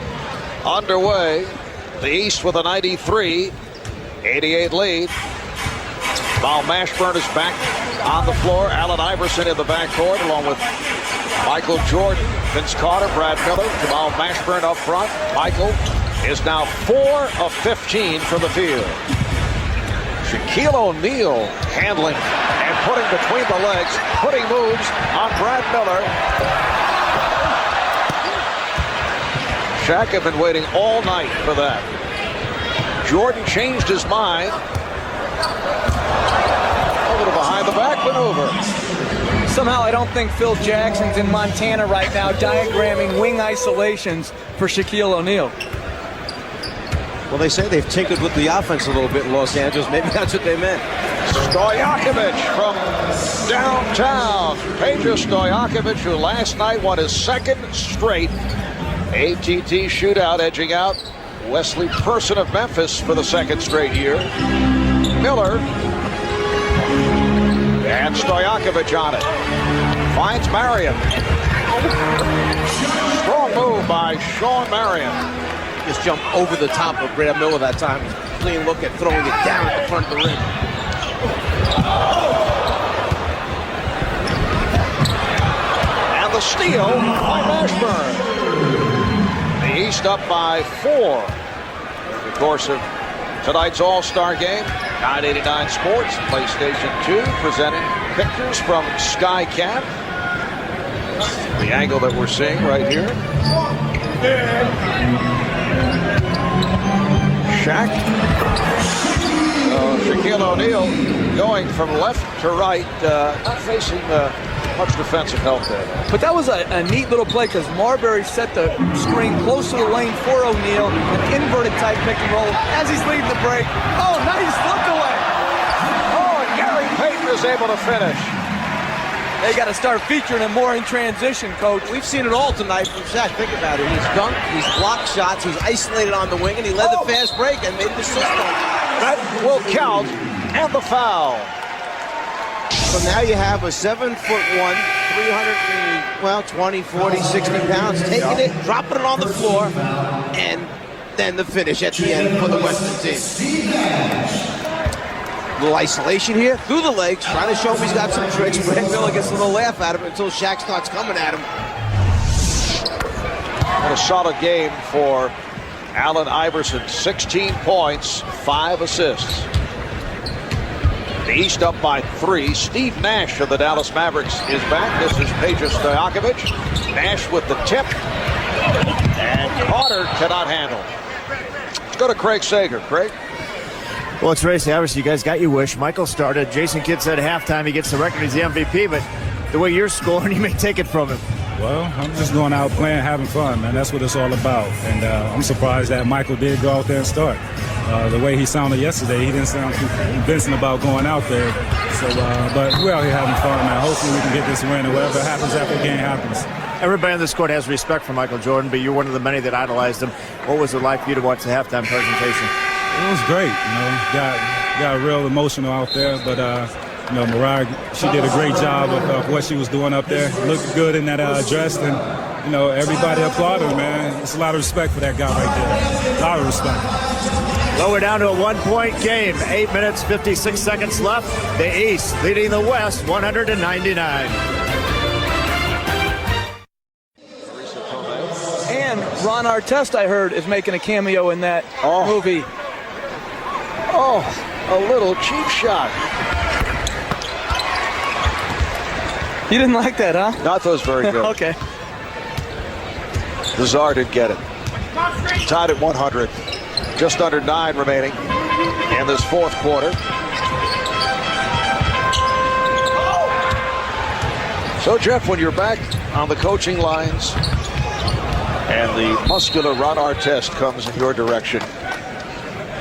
underway. The East with a 93-88 lead. Val Mashburn is back on the floor. Allen Iverson in the backcourt, along with Michael Jordan, Vince Carter, Brad Miller, Jamal Mashburn up front. Michael is now 4 of 15 from the field. Shaquille O'Neal handling and putting between the legs, putting moves on Brad Miller. Shaq had been waiting all night for that. Jordan changed his mind. A little behind the back maneuver. Somehow I don't think Phil Jackson's in Montana right now diagramming wing isolations for Shaquille O'Neal. Well, they say they've tinkered with the offense a little bit in Los Angeles. Maybe that's what they meant. Stojakovic from downtown. Peja Stojakovic, who last night won his second straight ATT shootout edging out Wesley Person of Memphis for the second straight year. Miller and Stojakovic on it. Finds Marion. Strong move by Sean Marion. Just jumped over the top of Brad Miller that time. Clean look at throwing it down at the front of the rim. And the steal by Mashburn. The East up by 4 in the course of tonight's All-Star game. 989 Sports, PlayStation 2, presenting pictures from SkyCap. The angle that we're seeing right here. Shaq. Shaquille O'Neal going from left to right, not facing much defensive help there. But that was a neat little play because Marbury set the screen close to the lane for O'Neal, an inverted type pick and roll as he's leading the break. Oh, nice look away. Oh, and Gary Payton is able to finish. They got to start featuring him more in transition, Coach. We've seen it all tonight from Shaq. Think about it. He's dunked, he's blocked shots, he's isolated on the wing, and he led the fast break and made the system. That will count, and the foul. So now you have a 7'1", 20, 40, 60 pounds, taking it, dropping it on the floor, and then the finish at the end for the Western team. Little isolation here, through the legs, trying to show him he's got some tricks. Brad Miller gets a little laugh at him until Shaq starts coming at him. What a solid game for Allen Iverson. 16 points, 5 assists. The East up by 3. Steve Nash of the Dallas Mavericks is back. This is Peja Stojakovic. Nash with the tip. And Carter cannot handle. Let's go to Craig Sager. Craig? Well, it's race average. You guys got your wish. Michael started. Jason Kidd said at halftime he gets the record. He's the MVP, but the way you're scoring, you may take it from him. Well, I'm just going out playing, having fun, man. That's what it's all about. And I'm surprised that Michael did go out there and start. The way he sounded yesterday, he didn't sound too convincing about going out there. So, but we're out here having fun, man. Hopefully we can get this win, and whatever happens after the game happens. Everybody on this court has respect for Michael Jordan, but you're one of the many that idolized him. What was it like for you to watch the halftime presentation? It was great, got real emotional out there, but Mariah, she did a great job of what she was doing up there. Looked good in that dress, and everybody applauded her, man. It's a lot of respect for that guy right there. A lot of respect. Well, we're down to a 1-point game. 8 minutes, 56 seconds left. The East leading the West, 100-99. And Ron Artest, I heard, is making a cameo in that movie. Oh, a little cheap shot. You didn't like that, huh? I thought it was very good. Okay. The Czar didn't get it. Tied at 100. Just under 9 remaining in this fourth quarter. So, Jeff, when you're back on the coaching lines and the muscular Ron Artest comes in your direction,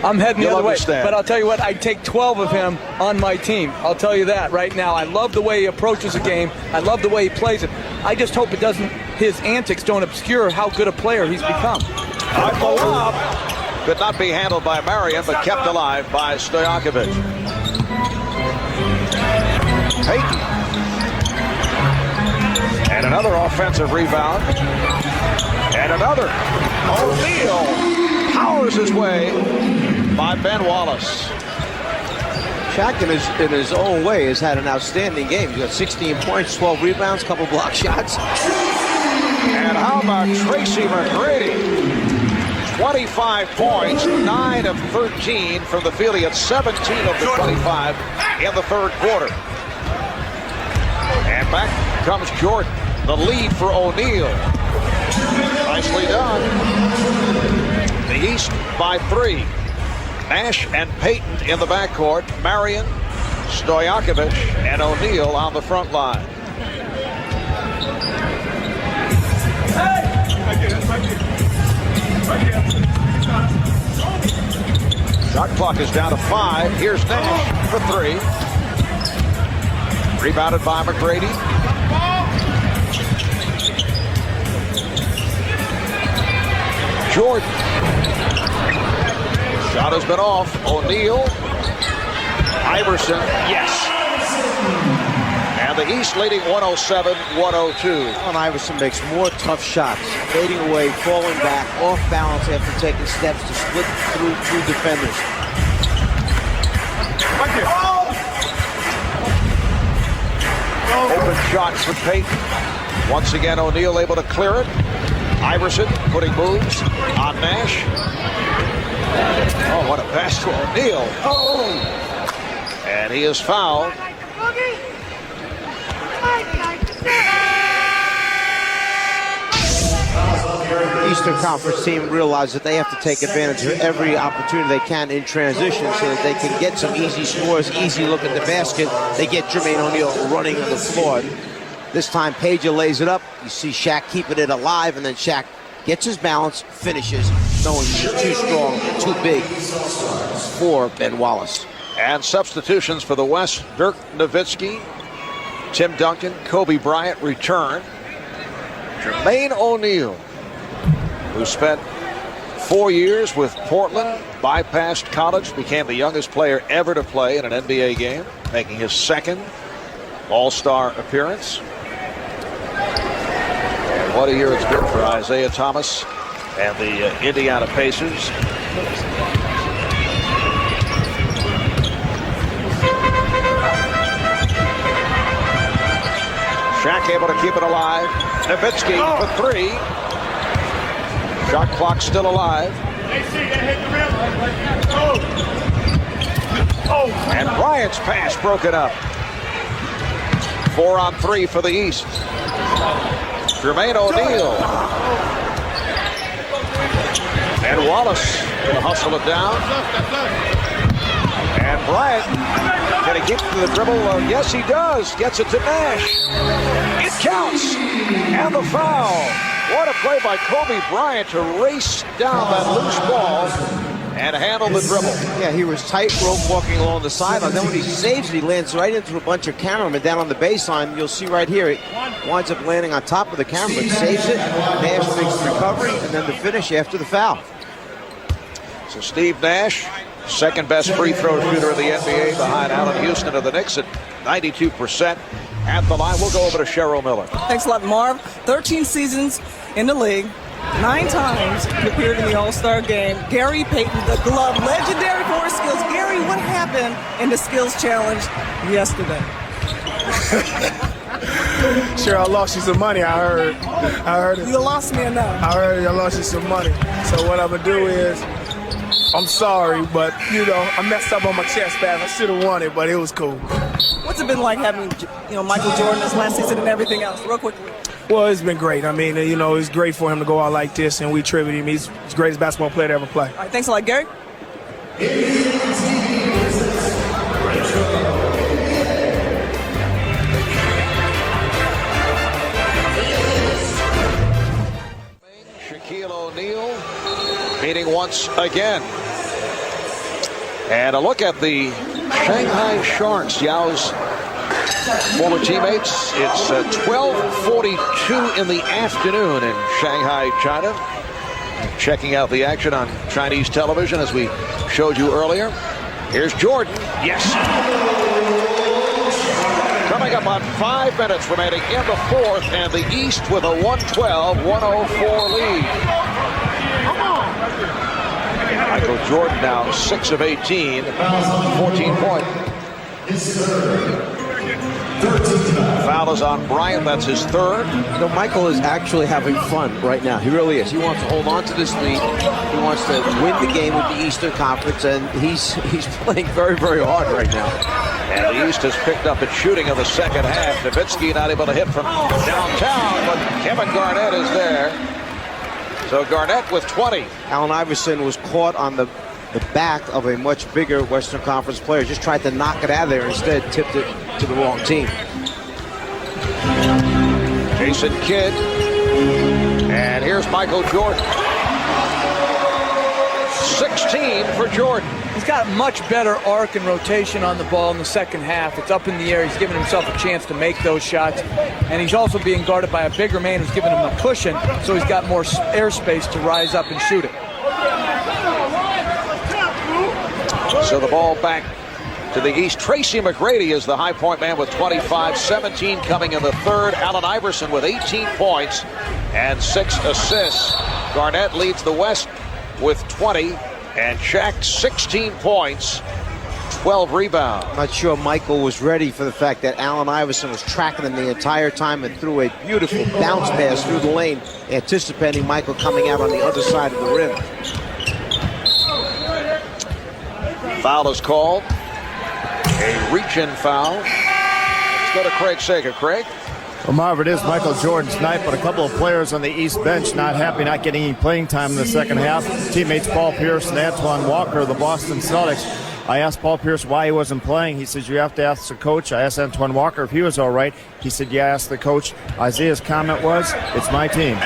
I'm heading the other way, understand. but I'll tell you what, I'd take 12 of him on my team. I'll tell you that right now. I love the way he approaches a game. I love the way he plays it. I just hope his antics don't obscure how good a player he's become. Could not be handled by Marion, but kept alive by Stojakovic. Payton. And another offensive rebound. And another. O'Neal powers his way by Ben Wallace. Shaq, in his own way, has had an outstanding game. He's got 16 points, 12 rebounds, couple block shots. And how about Tracy McGrady? 25 points, 9 of 13 from the field. He had 17 of the 25 in the third quarter. And back comes Jordan. The lead for O'Neal. Nicely done. The East by 3. Nash and Payton in the backcourt. Marion, Stojakovic, and O'Neal on the front line. Shot clock is down to 5. Here's Nash for 3. Rebounded by McGrady. Jordan. Shot has been off. O'Neal. Iverson. Yes. And the East leading 107-102. Allen Iverson makes more tough shots, fading away, falling back, off balance after taking steps to split through two defenders. Open shot for Payton. Once again, O'Neal able to clear it. Iverson putting moves on Nash. Oh, what a pass to O'Neal. Oh! And he is fouled. Eastern Conference team realizes that they have to take advantage of every opportunity they can in transition so that they can get some easy scores, easy look at the basket. They get Jermaine O'Neal running on the floor. This time, Pager lays it up. You see Shaq keeping it alive, and then Shaq gets his balance, finishes, knowing he's too strong, too big for Ben Wallace. And substitutions for the West: Dirk Nowitzki, Tim Duncan, Kobe Bryant return. Jermaine O'Neal, who spent 4 years with Portland, bypassed college, became the youngest player ever to play in an NBA game, making his second All-Star appearance. And what a year it's been for Isaiah Thomas and the Indiana Pacers. Shaq able to keep it alive. Nowitzki for three. Shot clock still alive. And Bryant's pass broken up. 4 on 3 for the East. Jermaine O'Neal. And Wallace gonna hustle it down. And Bryant gonna get to the dribble. Yes, he does. Gets it to Nash. It counts. And the foul. What a play by Kobe Bryant to race down that loose ball and handle the dribble. Yeah, he was tightrope walking along the sideline. Then when he saves it, he lands right into a bunch of cameramen down on the baseline. You'll see right here, it winds up landing on top of the camera, but saves it. Nash makes the recovery, and then the finish after the foul. So Steve Nash, second best free throw shooter in the NBA behind Allen Houston of the Knicks at 92%. At the line, we'll go over to Cheryl Miller. Thanks a lot, Marv. 13 seasons in the league. 9 times he appeared in the All-Star game. Gary Payton, the glove, legendary for his skills. Gary, what happened in the skills challenge yesterday? Sure, I lost you some money, I heard it. You lost me enough. I heard I lost you some money. So what I'm going to do is, I'm sorry, but, I messed up on my chest pass. I should have won it, but it was cool. What's it been like having, Michael Jordan this last season and everything else? Real quickly. Well, it's been great. I mean, it's great for him to go out like this, and we tribute him. He's the greatest basketball player to ever play. All right, thanks a lot, Gary. Shaquille O'Neal meeting once again. And a look at the Shanghai Sharks, Yao's former teammates. It's 12:42 in the afternoon in Shanghai, China. Checking out the action on Chinese television as we showed you earlier. Here's Jordan. Yes. Coming up on 5 minutes remaining in the fourth, and the East with a 112-104 lead. Michael Jordan now 6 of 18, 14 points. Foul is on Bryant. That's his third. Michael is actually having fun right now. He really is. He wants to hold on to this lead. He wants to win the game with the Eastern Conference, and he's playing very, very hard right now. And the East has picked up its shooting in the second half. Nowitzki not able to hit from downtown, but Kevin Garnett is there. So Garnett with 20. Allen Iverson was caught on the back of a much bigger Western Conference player. Just tried to knock it out of there. Instead, tipped it to the wrong team. Jason Kidd. And here's Michael Jordan. 16 for Jordan. He's got much better arc and rotation on the ball in the second half. It's up in the air. He's giving himself a chance to make those shots. And he's also being guarded by a bigger man who's giving him a cushion, so he's got more airspace to rise up and shoot it. So the ball back to the East. Tracy McGrady is the high point man with 25, 17 coming in the third. Allen Iverson with 18 points and 6 assists. Garnett leads the West with 20, and Shaq 16 points, 12 rebounds. I'm not sure Michael was ready for the fact that Allen Iverson was tracking him the entire time and threw a beautiful bounce pass through the lane, anticipating Michael coming out on the other side of the rim. Foul is called. A reach-in foul. Let's go to Craig Sager. Craig? Well, Marv, it is Michael Jordan's night, but a couple of players on the East bench not happy, not getting any playing time in the second half. Teammates Paul Pierce and Antoine Walker, the Boston Celtics. I asked Paul Pierce why he wasn't playing. He says, you have to ask the coach. I asked Antoine Walker if he was all right. He said, yeah, ask the coach. Isaiah's comment was, it's my team.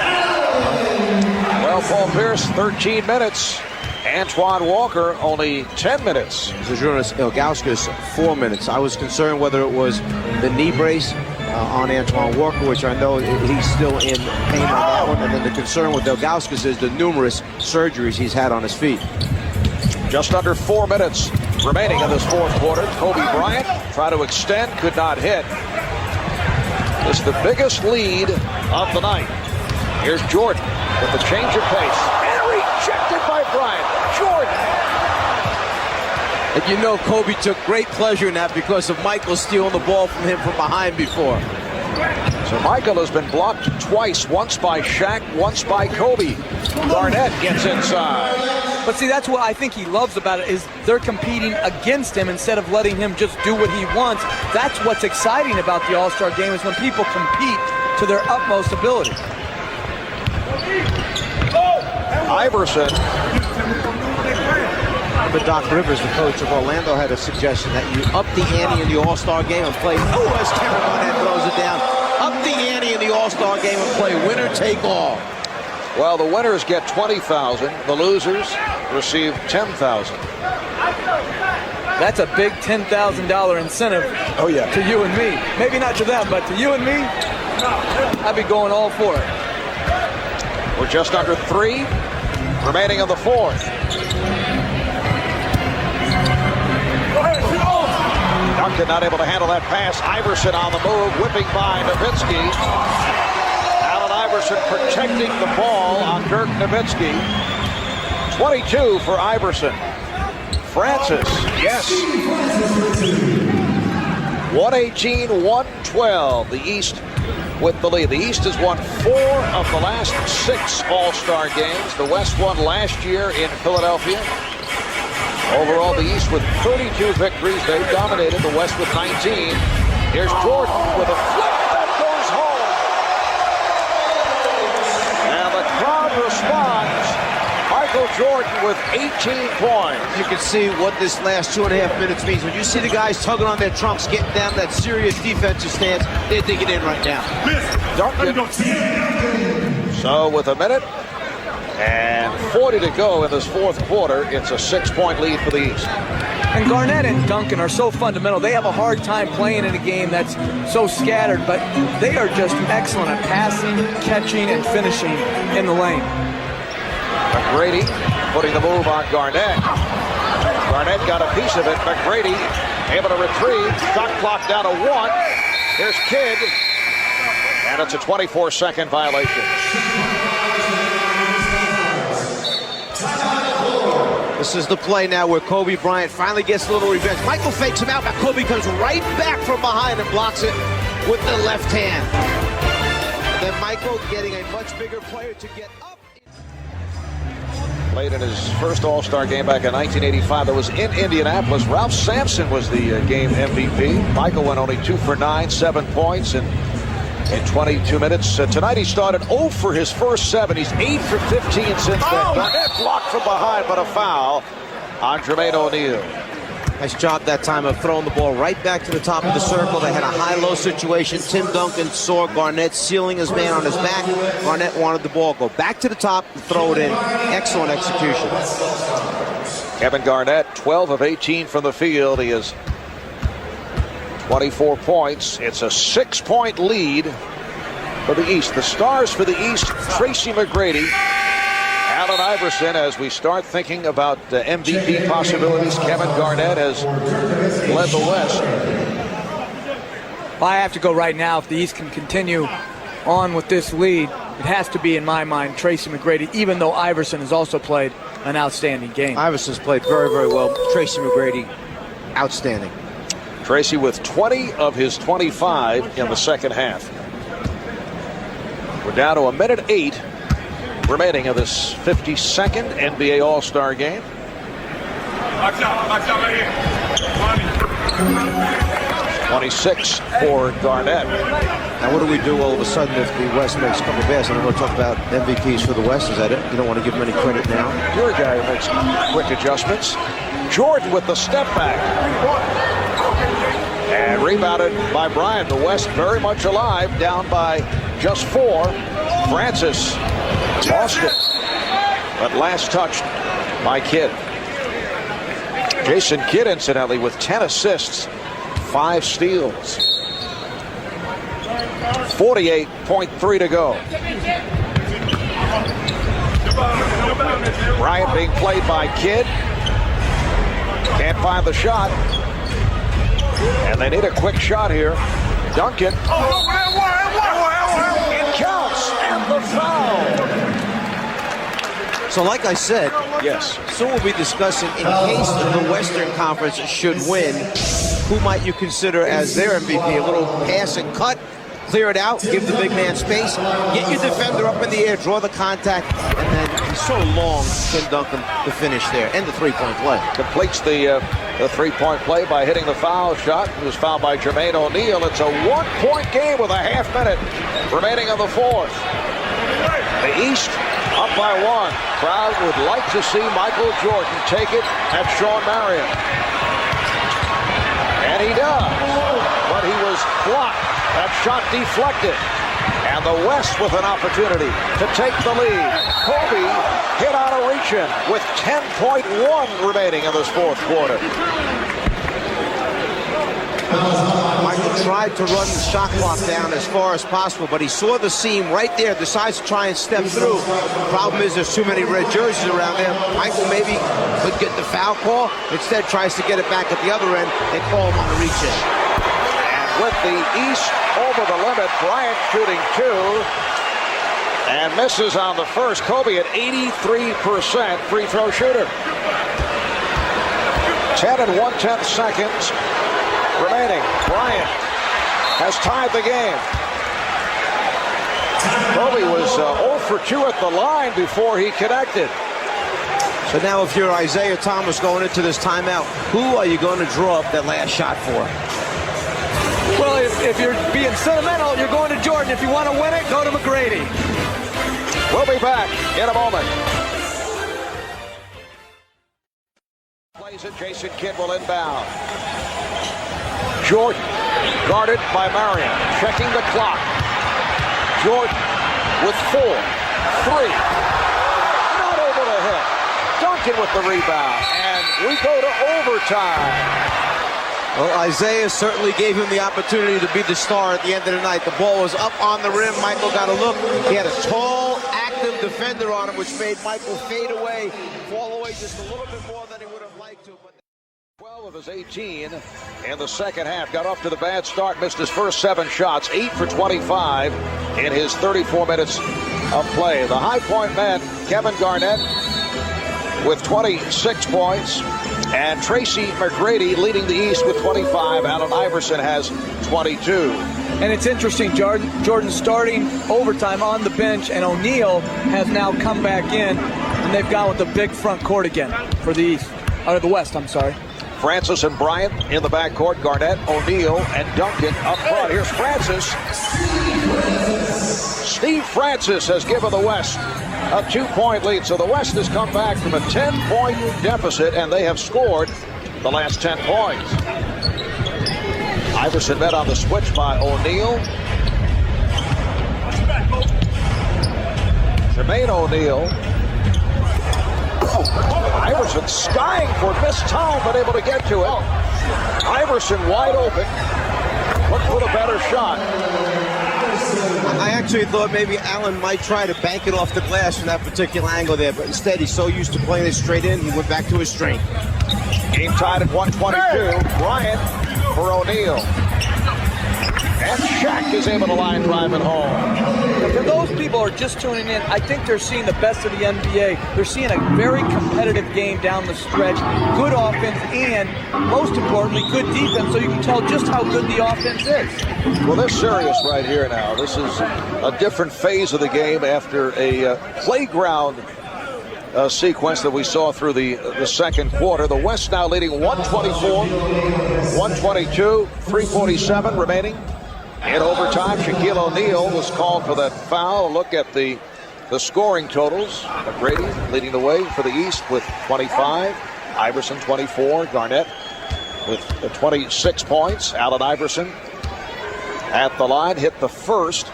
Well, Paul Pierce, 13 minutes. Antoine Walker, only 10 minutes. Zydrunas Ilgauskas, 4 minutes. I was concerned whether it was the knee brace on Antoine Walker, which I know he's still in pain on that one. And then the concern with Ilgauskas is the numerous surgeries he's had on his feet. Just under 4 minutes remaining in this fourth quarter. Kobe Bryant tried to extend, could not hit. It's the biggest lead of the night. Here's Jordan with the change of pace. And rejected by Bryant. Jordan. And you know Kobe took great pleasure in that because of Michael stealing the ball from him from behind before. So Michael has been blocked twice, once by Shaq, once by Kobe. Garnett gets inside. But see, that's what I think he loves about it, is they're competing against him instead of letting him just do what he wants. That's what's exciting about the All-Star game, is when people compete to their utmost ability. Iverson. But Doc Rivers, the coach of Orlando, had a suggestion that you up the ante in the All-Star game and play, as Kevin Garnett throws it down, up the ante in the All-Star game and play winner take all. Well, the winners get 20,000. The losers receive 10,000. That's a big $10,000 incentive to you and me. Maybe not to them, but to you and me, I'd be going all for it. We're just under 3 remaining in the fourth. Duncan not able to handle that pass. Iverson on the move, whipping by Nowitzki. Allen Iverson protecting the ball on Dirk Nowitzki. 22 for Iverson. Francis, yes. 118-112. The East with the lead. The East has won 4 of the last 6 All-Star games. The West won last year in Philadelphia. Overall, the East with 32 victories. They dominated the West with 19. Here's Jordan with a flip that goes home. And the crowd responds. Michael Jordan with 18 points. You can see what this last 2.5 minutes means. When you see the guys tugging on their trunks, getting down that serious defensive stance, they're digging in right now. Duncan. So with a minute and 40 to go in this fourth quarter, it's a 6-point lead for the East. And Garnett and Duncan are so fundamental. They have a hard time playing in a game that's so scattered, but they are just excellent at passing, catching, and finishing in the lane. McGrady putting the move on Garnett. Garnett got a piece of it. McGrady able to retrieve. Shot clock down to 1. Here's Kidd. And it's a 24-second violation. This is the play now where Kobe Bryant finally gets a little revenge. Michael fakes him out, but Kobe comes right back from behind and blocks it with the left hand. And then Michael getting a much bigger player to get up. Played in his first All-Star game back in 1985. That was in Indianapolis. Ralph Sampson was the game MVP. Michael went only 2 for 9, 7 points in 22 minutes. Tonight he started 0 for his first 7. He's 8 for 15 since then. Garnett blocked from behind, but a foul on Jermaine O'Neal. Nice job that time of throwing the ball right back to the top of the circle. They had a high-low situation. Tim Duncan saw Garnett sealing his man on his back. Garnett wanted the ball go back to the top and throw it in. Excellent execution. Kevin Garnett, 12 of 18 from the field. He has 24 points. It's a 6-point lead for the East. The stars for the East, Tracy McGrady, Allen Iverson. As we start thinking about MVP possibilities, Kevin Garnett has led the West. I have to go right now. If the East can continue on with this lead, it has to be, in my mind, Tracy McGrady, even though Iverson has also played an outstanding game. Iverson's played very, very well. Tracy McGrady, outstanding. Tracy with 20 of his 25 in the second half. We're down to 1:08 remaining of this 52nd NBA All-Star game. 26 for Garnett. Now, what do we do all of a sudden if the West makes a couple of baskets? I'm going to talk about MVPs for the West. Is that it? You don't want to give them any credit now? You're a guy who makes quick adjustments. Jordan with the step back. And rebounded by Bryant. The West very much alive, down by just 4. Francis lost it, but last touched by Kidd. Jason Kidd, incidentally, with 10 assists, 5 steals. 48.3 to go. Bryant being played by Kidd. Can't find the shot. And they need a quick shot here. Duncan. It counts. And the foul. So like I said, yes, soon we'll be discussing, in case the Western Conference should win, who might you consider as their MVP? A little pass and cut, clear it out, give the big man space, get your defender up in the air, draw the contact, and then he's so long, Tim Duncan, to finish there, and the three-point play. Completes the three-point play by hitting the foul shot. He was fouled by Jermaine O'Neal. It's a one-point game with a half minute remaining in the fourth. The East up by 1. Crowd would like to see Michael Jordan take it at Sean Marion. And he does. But he was blocked. That shot deflected. And the West with an opportunity to take the lead. Kobe hit on a reach-in with 10.1 remaining in this fourth quarter. Michael tried to run the shot clock down as far as possible, but he saw the seam right there, decides to try and step through. The problem is there's too many red jerseys around there. Michael maybe could get the foul call. Instead tries to get it back at the other end and call him on the reach-in. And with the East over the limit, Bryant shooting 2 and misses on the first. Kobe at 83% free throw shooter. 10 and 1/10 seconds remaining. Bryant has tied the game. Kobe was 0 for 2 at the line before he connected. So now if you're Isaiah Thomas going into this timeout, who are you going to draw up that last shot for? Well, if you're being sentimental, you're going to Jordan. If you want to win it, go to McGrady. We'll be back in a moment. Plays it, Jason Kidd will inbound. Jordan, guarded by Marion, checking the clock. Jordan with 4, 3, not over the head. Duncan with the rebound, and we go to overtime. Well, Isaiah certainly gave him the opportunity to be the star at the end of the night. The ball was up on the rim. Michael got a look. He had a tall, active defender on him, which made Michael fade away, fall away just a little bit more than he would have liked to. 12 of his 18 in the second half. Got off to the bad start, missed his first 7 shots, 8 for 25 in his 34 minutes of play. The high point man, Kevin Garnett, with 26 points, and Tracy McGrady leading the East with 25. Allen Iverson has 22. And it's interesting, Jordan starting overtime on the bench, and O'Neal has now come back in, and they've gone with the big front court again for the East, or the West, I'm sorry. Francis and Bryant in the backcourt. Garnett, O'Neal, and Duncan up front. Here's Francis. Steve Francis has given the West a 2-point lead. So the West has come back from a 10-point deficit, and they have scored the last 10 points. Iverson met on the switch by O'Neal. Jermaine O'Neal Iverson skying for missed time, but able to get to it. Iverson wide open. Look for the better shot. I actually thought maybe Allen might try to bank it off the glass from that particular angle there, but instead he's so used to playing it straight in, he went back to his strength. Game tied at 122. Bryant for O'Neal. And Shaq is able to line drive it home. For those people who are just tuning in, I think they're seeing the best of the NBA. They're seeing a very competitive game down the stretch, good offense, and most importantly, good defense, so you can tell just how good the offense is. Well, they're serious right here now. This is a different phase of the game after a playground sequence that we saw through the second quarter. The West now leading 124-122, 3:47 remaining. In overtime, Shaquille O'Neal was called for that foul. Look at the scoring totals. McGrady leading the way for the East with 25. Iverson 24. Garnett with 26 points. Allen Iverson at the line, hit the first,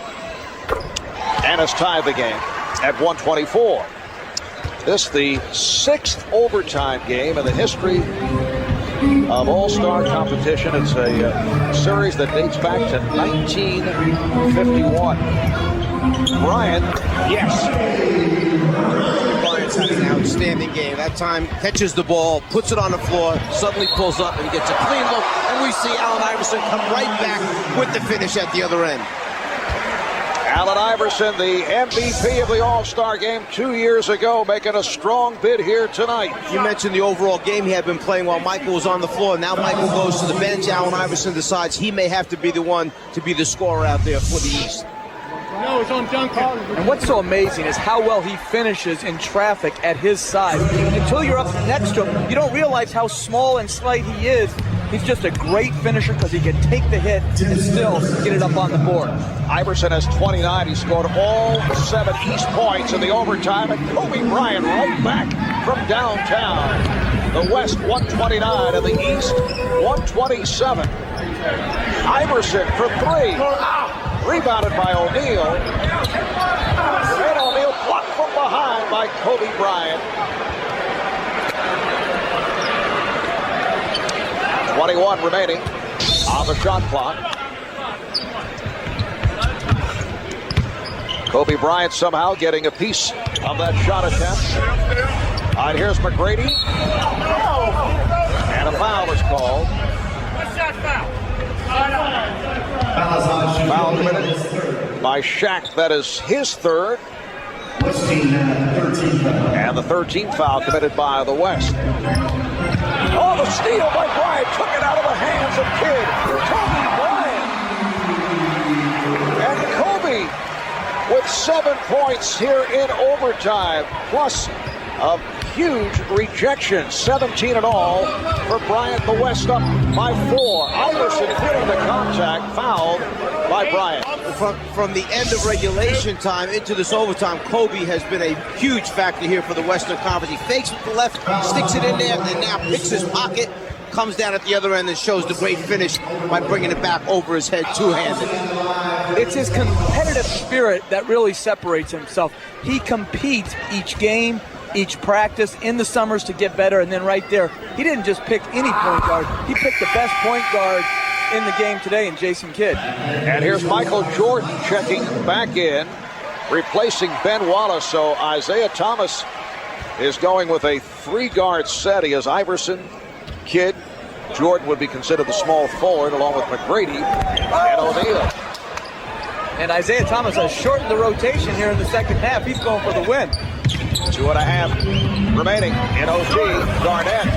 and has tied the game at 124. This the 6th overtime game in the history of All-Star competition. It's a series that dates back to 1951. Bryant, yes. Bryant's had an outstanding game. That time, catches the ball, puts it on the floor, suddenly pulls up and gets a clean look, and we see Allen Iverson come right back with the finish at the other end. Allen Iverson, the MVP of the All-Star game 2 years ago, making a strong bid here tonight. You mentioned the overall game he had been playing while Michael was on the floor. Now Michael goes to the bench. Allen Iverson decides he may have to be the one to be the scorer out there for the East. No, it's on Duncan. And what's so amazing is how well he finishes in traffic at his side. Until you're up next to him, you don't realize how small and slight he is. He's just a great finisher because he can take the hit and still get it up on the board. Iverson has 29. He scored all 7 East points in the overtime, and Kobe Bryant right back from downtown. The West 129 and the East 127. Iverson for 3. Rebounded by O'Neal. And O'Neal blocked from behind by Kobe Bryant. 21 remaining on the shot clock. Kobe Bryant somehow getting a piece of that shot attempt. All right, here's McGrady. And a foul is called. Foul committed by Shaq. That is his third. And the 13th foul committed by the West. Oh, the steal by Bryant took it out of the hands of Kidd. Kobe Bryant. And Kobe with 7 points here in overtime, plus a huge rejection. 17 in all for Bryant. The West up by 4. Iverson feeling the contact, fouled by Bryant. From the end of regulation time into this overtime, Kobe has been a huge factor here for the Western Conference. He fakes with the left, sticks it in there, and now picks his pocket, comes down at the other end and shows the great finish by bringing it back over his head two-handed. It's his competitive spirit that really separates himself. He competes each game, each practice in the summers to get better, and then right there, he didn't just pick any point guard. He picked the best point guard in the game today in Jason Kidd. And here's Michael Jordan checking back in, replacing Ben Wallace. So Isaiah Thomas is going with a 3-guard set. He has Iverson, Kidd. Jordan would be considered the small forward along with McGrady and O'Neal. And Isaiah Thomas has shortened the rotation here in the second half. He's going for the win. 2.5 remaining in OT. Garnett.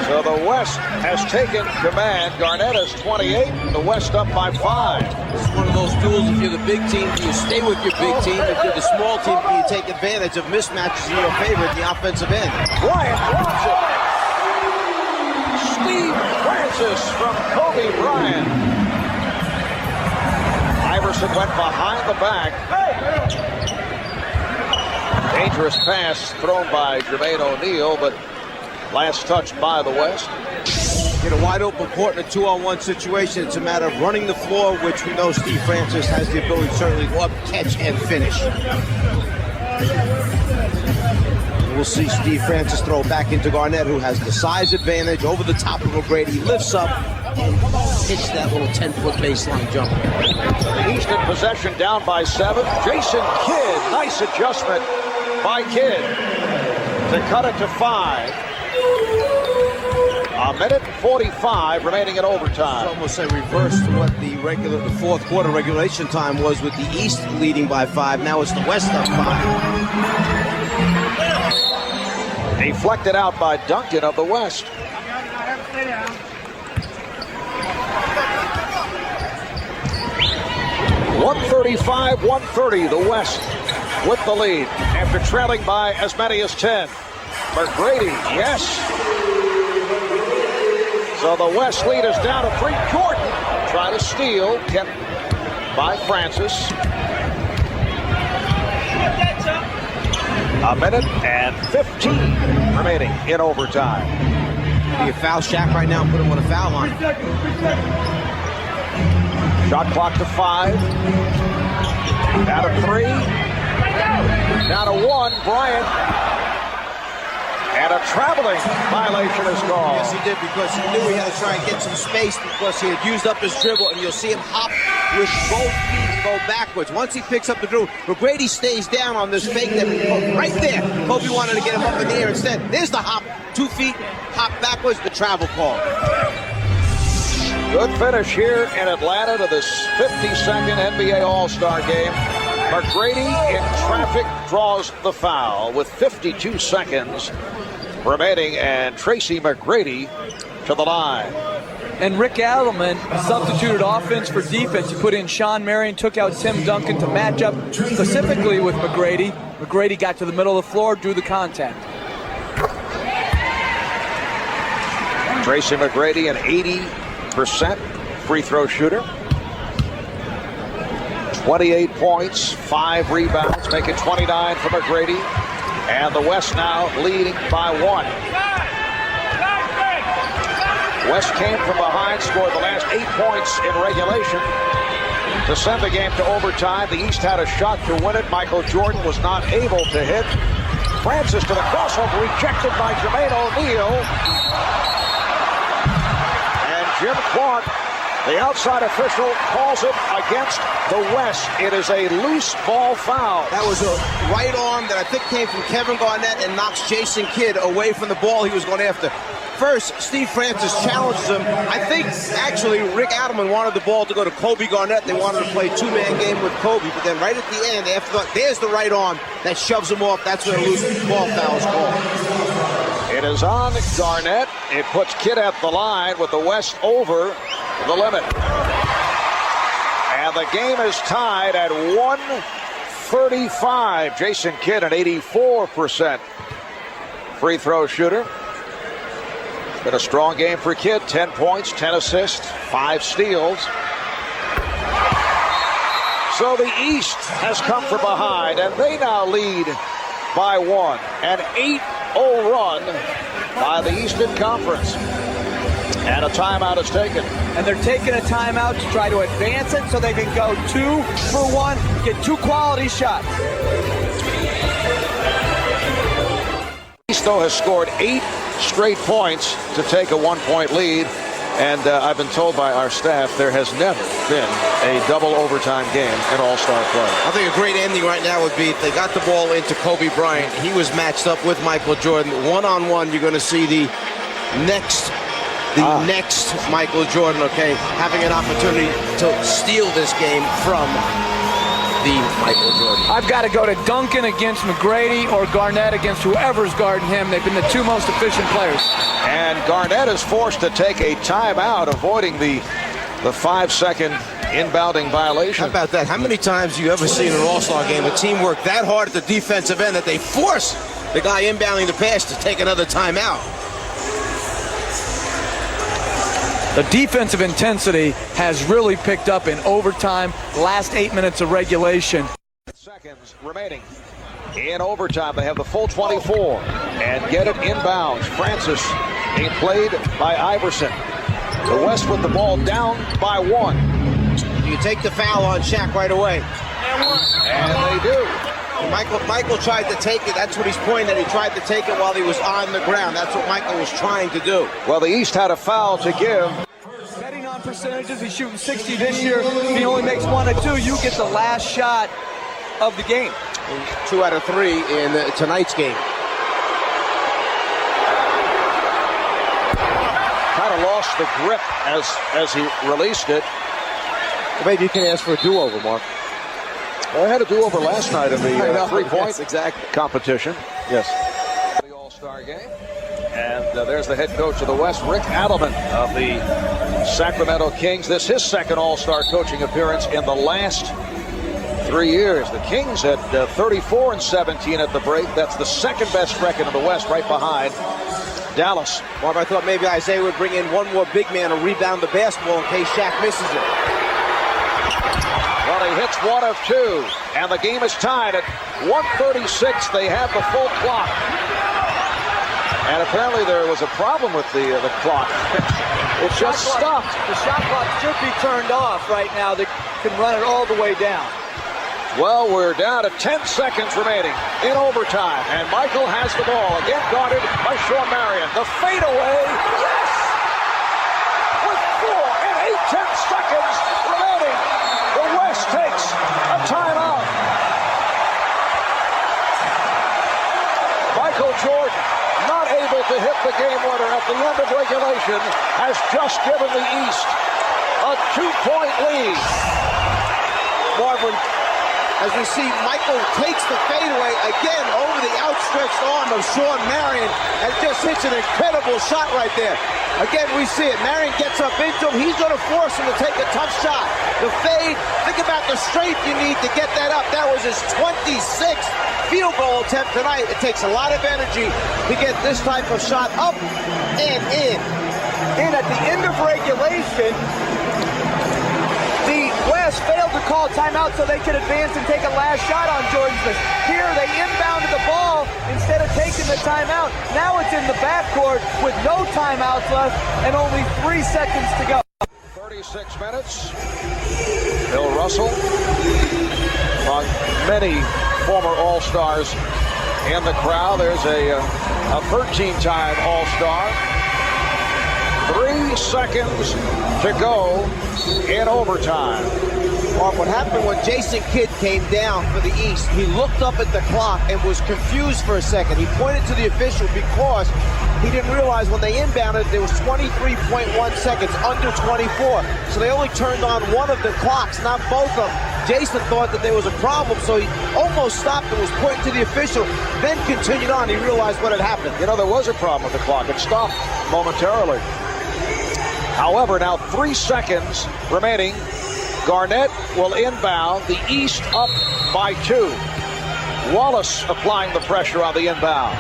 So the West has taken command. Garnett has 28. The West up by 5. This is one of those duels. If you're the big team, do you stay with your big team? If you're the small team, do you take advantage of mismatches in your favor at the offensive end? Bryant drops it. Steve Francis from Kobe Bryant. Iverson went behind the back. Dangerous pass thrown by Jermaine O'Neal, but last touch by the West. Get a wide open court in a 2-on-1 situation. It's a matter of running the floor, which we know Steve Francis has the ability to certainly go up, catch, and finish. we'll see Steve Francis throw back into Garnett, who has the size advantage over the top of McGrady, lifts up, and hits that little 10-foot baseline jump. The East in possession, down by 7. Jason Kidd, nice adjustment by Kidd to cut it to 5. A minute and 45 remaining in overtime. It's almost a reverse to what the fourth quarter regulation time was, with the East leading by 5. Now it's the West up 5. Deflected out by Duncan of the West. $135-130, the West with the lead after trailing by as many as 10. McGrady, yes. So the West lead is down to 3. Jordan try to steal, kept by Francis. A minute and 15 remaining in overtime. Be a foul Shaq right now and put him on a foul line. Shot clock to 5. Down to 3. Down to 1. Bryant. And a traveling violation is called. Yes, he did, because he knew he had to try and get some space, because he had used up his dribble, and you'll see him hop with both feet, go backwards. Once he picks up the dribble, McGrady stays down on this fake that right there. Kobe wanted to get him up in the air instead. There's the hop, 2 feet, hop backwards, the travel call. Good finish here in Atlanta to this 52nd NBA All-Star game. McGrady in traffic draws the foul with 52 seconds remaining, and Tracy McGrady to the line. And Rick Adelman substituted offense for defense. He put in Sean Marion, took out Tim Duncan to match up specifically with McGrady. McGrady got to the middle of the floor, drew the contact. Tracy McGrady, an 80% free throw shooter. 28 points, 5 rebounds, make it 29 for McGrady. And the West now leading by 1. West came from behind, scored the last 8 points in regulation to send the game to overtime. The East had a shot to win it. Michael Jordan was not able to hit. Francis to the crossover, rejected by Jermaine O'Neal. And Jim Clark, the outside official, calls it against the West. It is a loose ball foul. That was a right arm that I think came from Kevin Garnett and knocks Jason Kidd away from the ball he was going after. First, Steve Francis challenges him. I think, actually, Rick Adelman wanted the ball to go to Kobe Garnett. They wanted to play two-man game with Kobe. But then right at the end, there's the right arm that shoves him off. That's where a loose ball foul is called. It is on Garnett. It puts Kidd at the line with the West over the limit. And the game is tied at 135. Jason Kidd, an 84% free throw shooter. Been a strong game for Kidd. 10 points, 10 assists, 5 steals. So the East has come from behind, and they now lead by 1. An 8-0 run by the Eastern Conference. And a timeout is taken. And they're taking a timeout to try to advance it so they can go 2 for 1, get 2 quality shots. East, though, has scored 8 straight points to take a 1-point lead. And I've been told by our staff there has never been a double overtime game in All-Star play. I think a great ending right now would be if they got the ball into Kobe Bryant. He was matched up with Michael Jordan. One-on-one, you're going to see the next Michael Jordan, okay, having an opportunity to steal this game from the Michael Jordan. I've got to go to Duncan against McGrady or Garnett against whoever's guarding him. They've been the 2 most efficient players. And Garnett is forced to take a timeout, avoiding the 5-second inbounding violation. How about that? How many times have you ever seen an All-Star game a team work that hard at the defensive end that they force the guy inbounding the pass to take another timeout? The defensive intensity has really picked up in overtime, last 8 minutes of regulation. Seconds remaining in overtime. They have the full 24 and get it inbounds. Francis being played by Iverson. The West with the ball down by 1. You take the foul on Shaq right away. And they do. Michael tried to take it. That's what he's pointing at. He tried to take it while he was on the ground. That's what Michael was trying to do. Well, the East had a foul to give. Betting on percentages, he's shooting 60 this year. If he only makes 1 or 2, you get the last shot of the game. 2 out of 3 in tonight's game. Kind of lost the grip as he released it. Maybe you can ask for a do-over, Mark. Well, I had a do-over last night in the three-point exactly. competition. Yes. The All-Star game. And there's the head coach of the West, Rick Adelman of the Sacramento Kings. This is his second All-Star coaching appearance in the last 3 years. The Kings had 34-17 at the break. That's the second best record in the West, right behind Dallas. Mark, I thought maybe Isaiah would bring in one more big man to rebound the basketball in case Shaq misses it. Well, he hits 1 of 2, and the game is tied at 1:36. They have the full clock. And apparently there was a problem with the clock. It just stopped. The shot clock should be turned off right now. They can run it all the way down. Well, we're down to 10 seconds remaining in overtime. And Michael has the ball, again guarded by Sean Marion. The fadeaway, yes! With 4 and 8/10 seconds remaining, the West takes a timeout. Michael Jordan, not able to hit the game winner at the end of regulation, has just given the East a 2-point lead. Marvin, as we see, Michael takes the fadeaway again over the outstretched arm of Sean Marion and just hits an incredible shot right there. Again, we see it. Marion gets up into him. He's going to force him to take a tough shot. The fade, think about the strength you need to get that up. That was his 26th field goal attempt tonight. It takes a lot of energy to get this type of shot up and in. And at the end of regulation, the West failed to call timeout so they could advance and take a last shot on Jordan Smith. Here they inbounded the ball instead of taking the timeout. Now it's in the backcourt with no timeouts left and only 3 seconds to go. 36 minutes. Bill Russell, among many former All-Stars in the crowd. There's a 13-time All-Star. 3 seconds to go in overtime. What happened when Jason Kidd came down for the East, he looked up at the clock and was confused for a second. He pointed to the official because he didn't realize when they inbounded there was 23.1 seconds, under 24. So they only turned on one of the clocks, not both of them. Jason thought that there was a problem, so he almost stopped and was pointing to the official, then continued on. He realized what had happened. You know, there was a problem with the clock. It stopped momentarily. However, now 3 seconds remaining. Garnett will inbound. The East up by 2. Wallace applying the pressure on the inbound.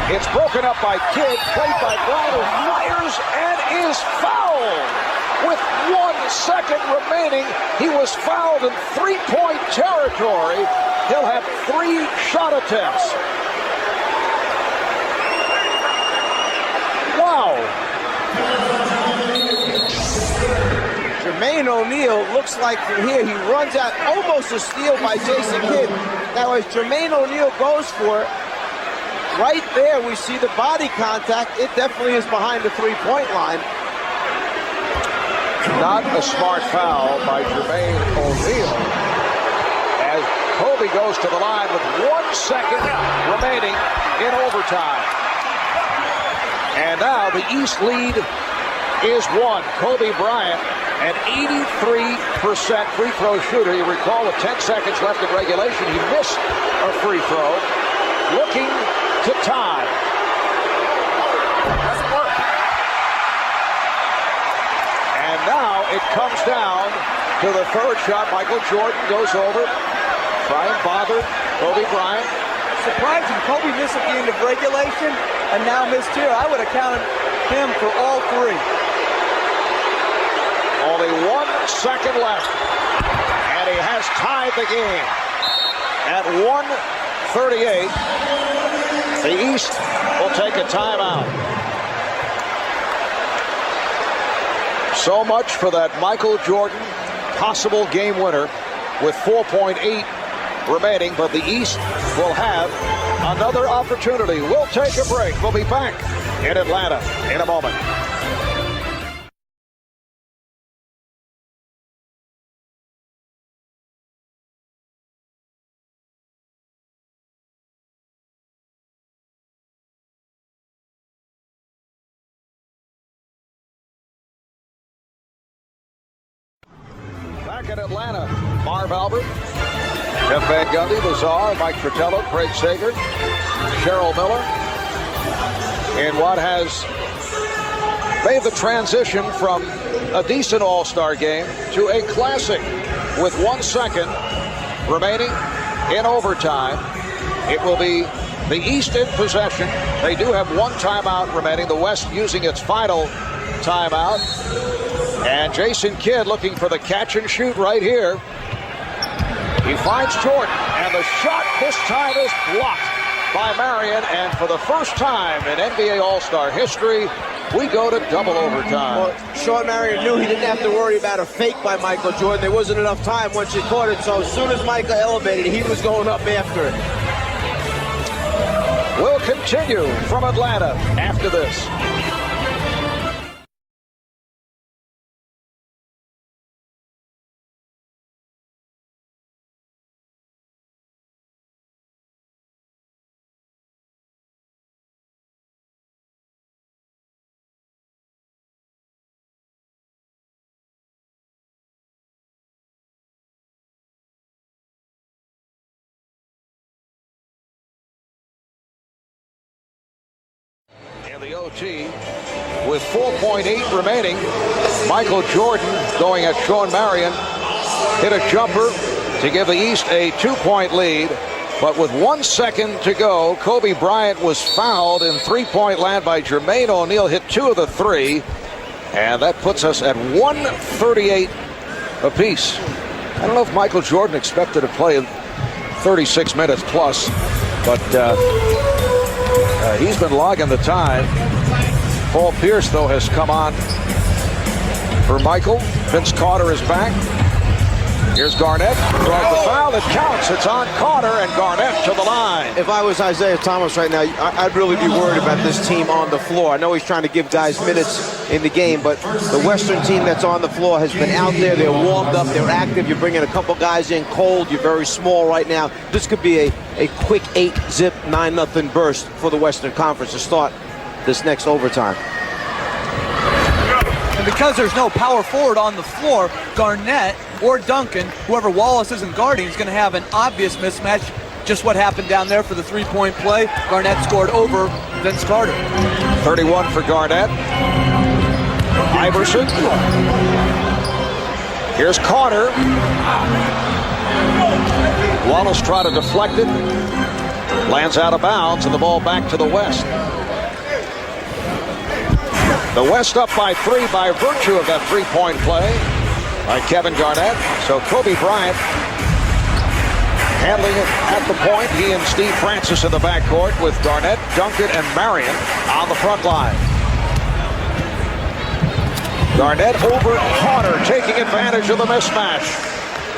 It's broken up by Kidd, played by Brown, who fires and is fouled. With 1 second remaining, he was fouled in 3-point territory. He'll have 3 shot attempts. Wow. Jermaine O'Neal looks like from here he runs out, almost a steal by Jason Kidd. Now as Jermaine O'Neal goes for it, right there we see the body contact. It definitely is behind the 3-point line. Not a smart foul by Jermaine O'Neal as Kobe goes to the line with 1 second remaining in overtime. And now the East lead is 1. Kobe Bryant, an 83% free throw shooter. You recall with 10 seconds left in regulation, he missed a free throw. Looking to tie. And now it comes down to the third shot. Michael Jordan goes over. Bryant bothered Kobe Bryant. Surprising, Kobe missed at the end of regulation and now missed here. I would have counted him for all 3. Only 1 second left, and he has tied the game at 1:38. The East will take a timeout. So much for that Michael Jordan possible game winner with 4.8 remaining, but the East will have another opportunity. We'll take a break. We'll be back in Atlanta in a moment. Back in Atlanta, Marv Albert, Jeff Van Gundy, Lazar, Mike Fratello, Craig Sager, Cheryl Miller, in what has made the transition from a decent All-Star game to a classic with 1 second remaining in overtime. It will be the East in possession. They do have 1 timeout remaining, the West using its final timeout. And Jason Kidd looking for the catch and shoot right here. He finds Jordan, and the shot this time is blocked by Marion. And for the first time in NBA All-Star history, we go to double overtime. Well, Sean Marion knew he didn't have to worry about a fake by Michael Jordan. There wasn't enough time once he caught it. So as soon as Michael elevated, he was going up after it. We'll continue from Atlanta after this. In the OT, with 4.8 remaining, Michael Jordan going at Sean Marion, hit a jumper to give the East a 2-point lead. But with 1 second to go, Kobe Bryant was fouled in three-point land by Jermaine O'Neal, hit 2 of the 3. And that puts us at 138 apiece. I don't know if Michael Jordan expected to play 36 minutes plus, but he's been logging the time. Paul Pierce, though, has come on for Michael. Vince Carter is back. Here's Garnett. Draws the foul. It counts. It's on Carter, and Garnett to the line. If I was Isaiah Thomas right now, I'd really be worried about this team on the floor. I know he's trying to give guys minutes in the game, but the Western team that's on the floor has been out there. They're warmed up. They're active. You're bringing a couple guys in cold. You're very small right now. This could be a quick 8-zip, 9-0 burst for the Western Conference to start this next overtime. And because there's no power forward on the floor, Garnett or Duncan, whoever Wallace isn't guarding, is going to have an obvious mismatch. Just what happened down there for the three-point play. Garnett scored over Vince Carter. 31 for Garnett. Iverson. Here's Carter. Wallace tried to deflect it. Lands out of bounds, and the ball back to the West. The West up by 3 by virtue of that three-point play by Kevin Garnett. So Kobe Bryant handling it at the point. He and Steve Francis in the backcourt with Garnett, Duncan, and Marion on the front line. Garnett over Carter, taking advantage of the mismatch.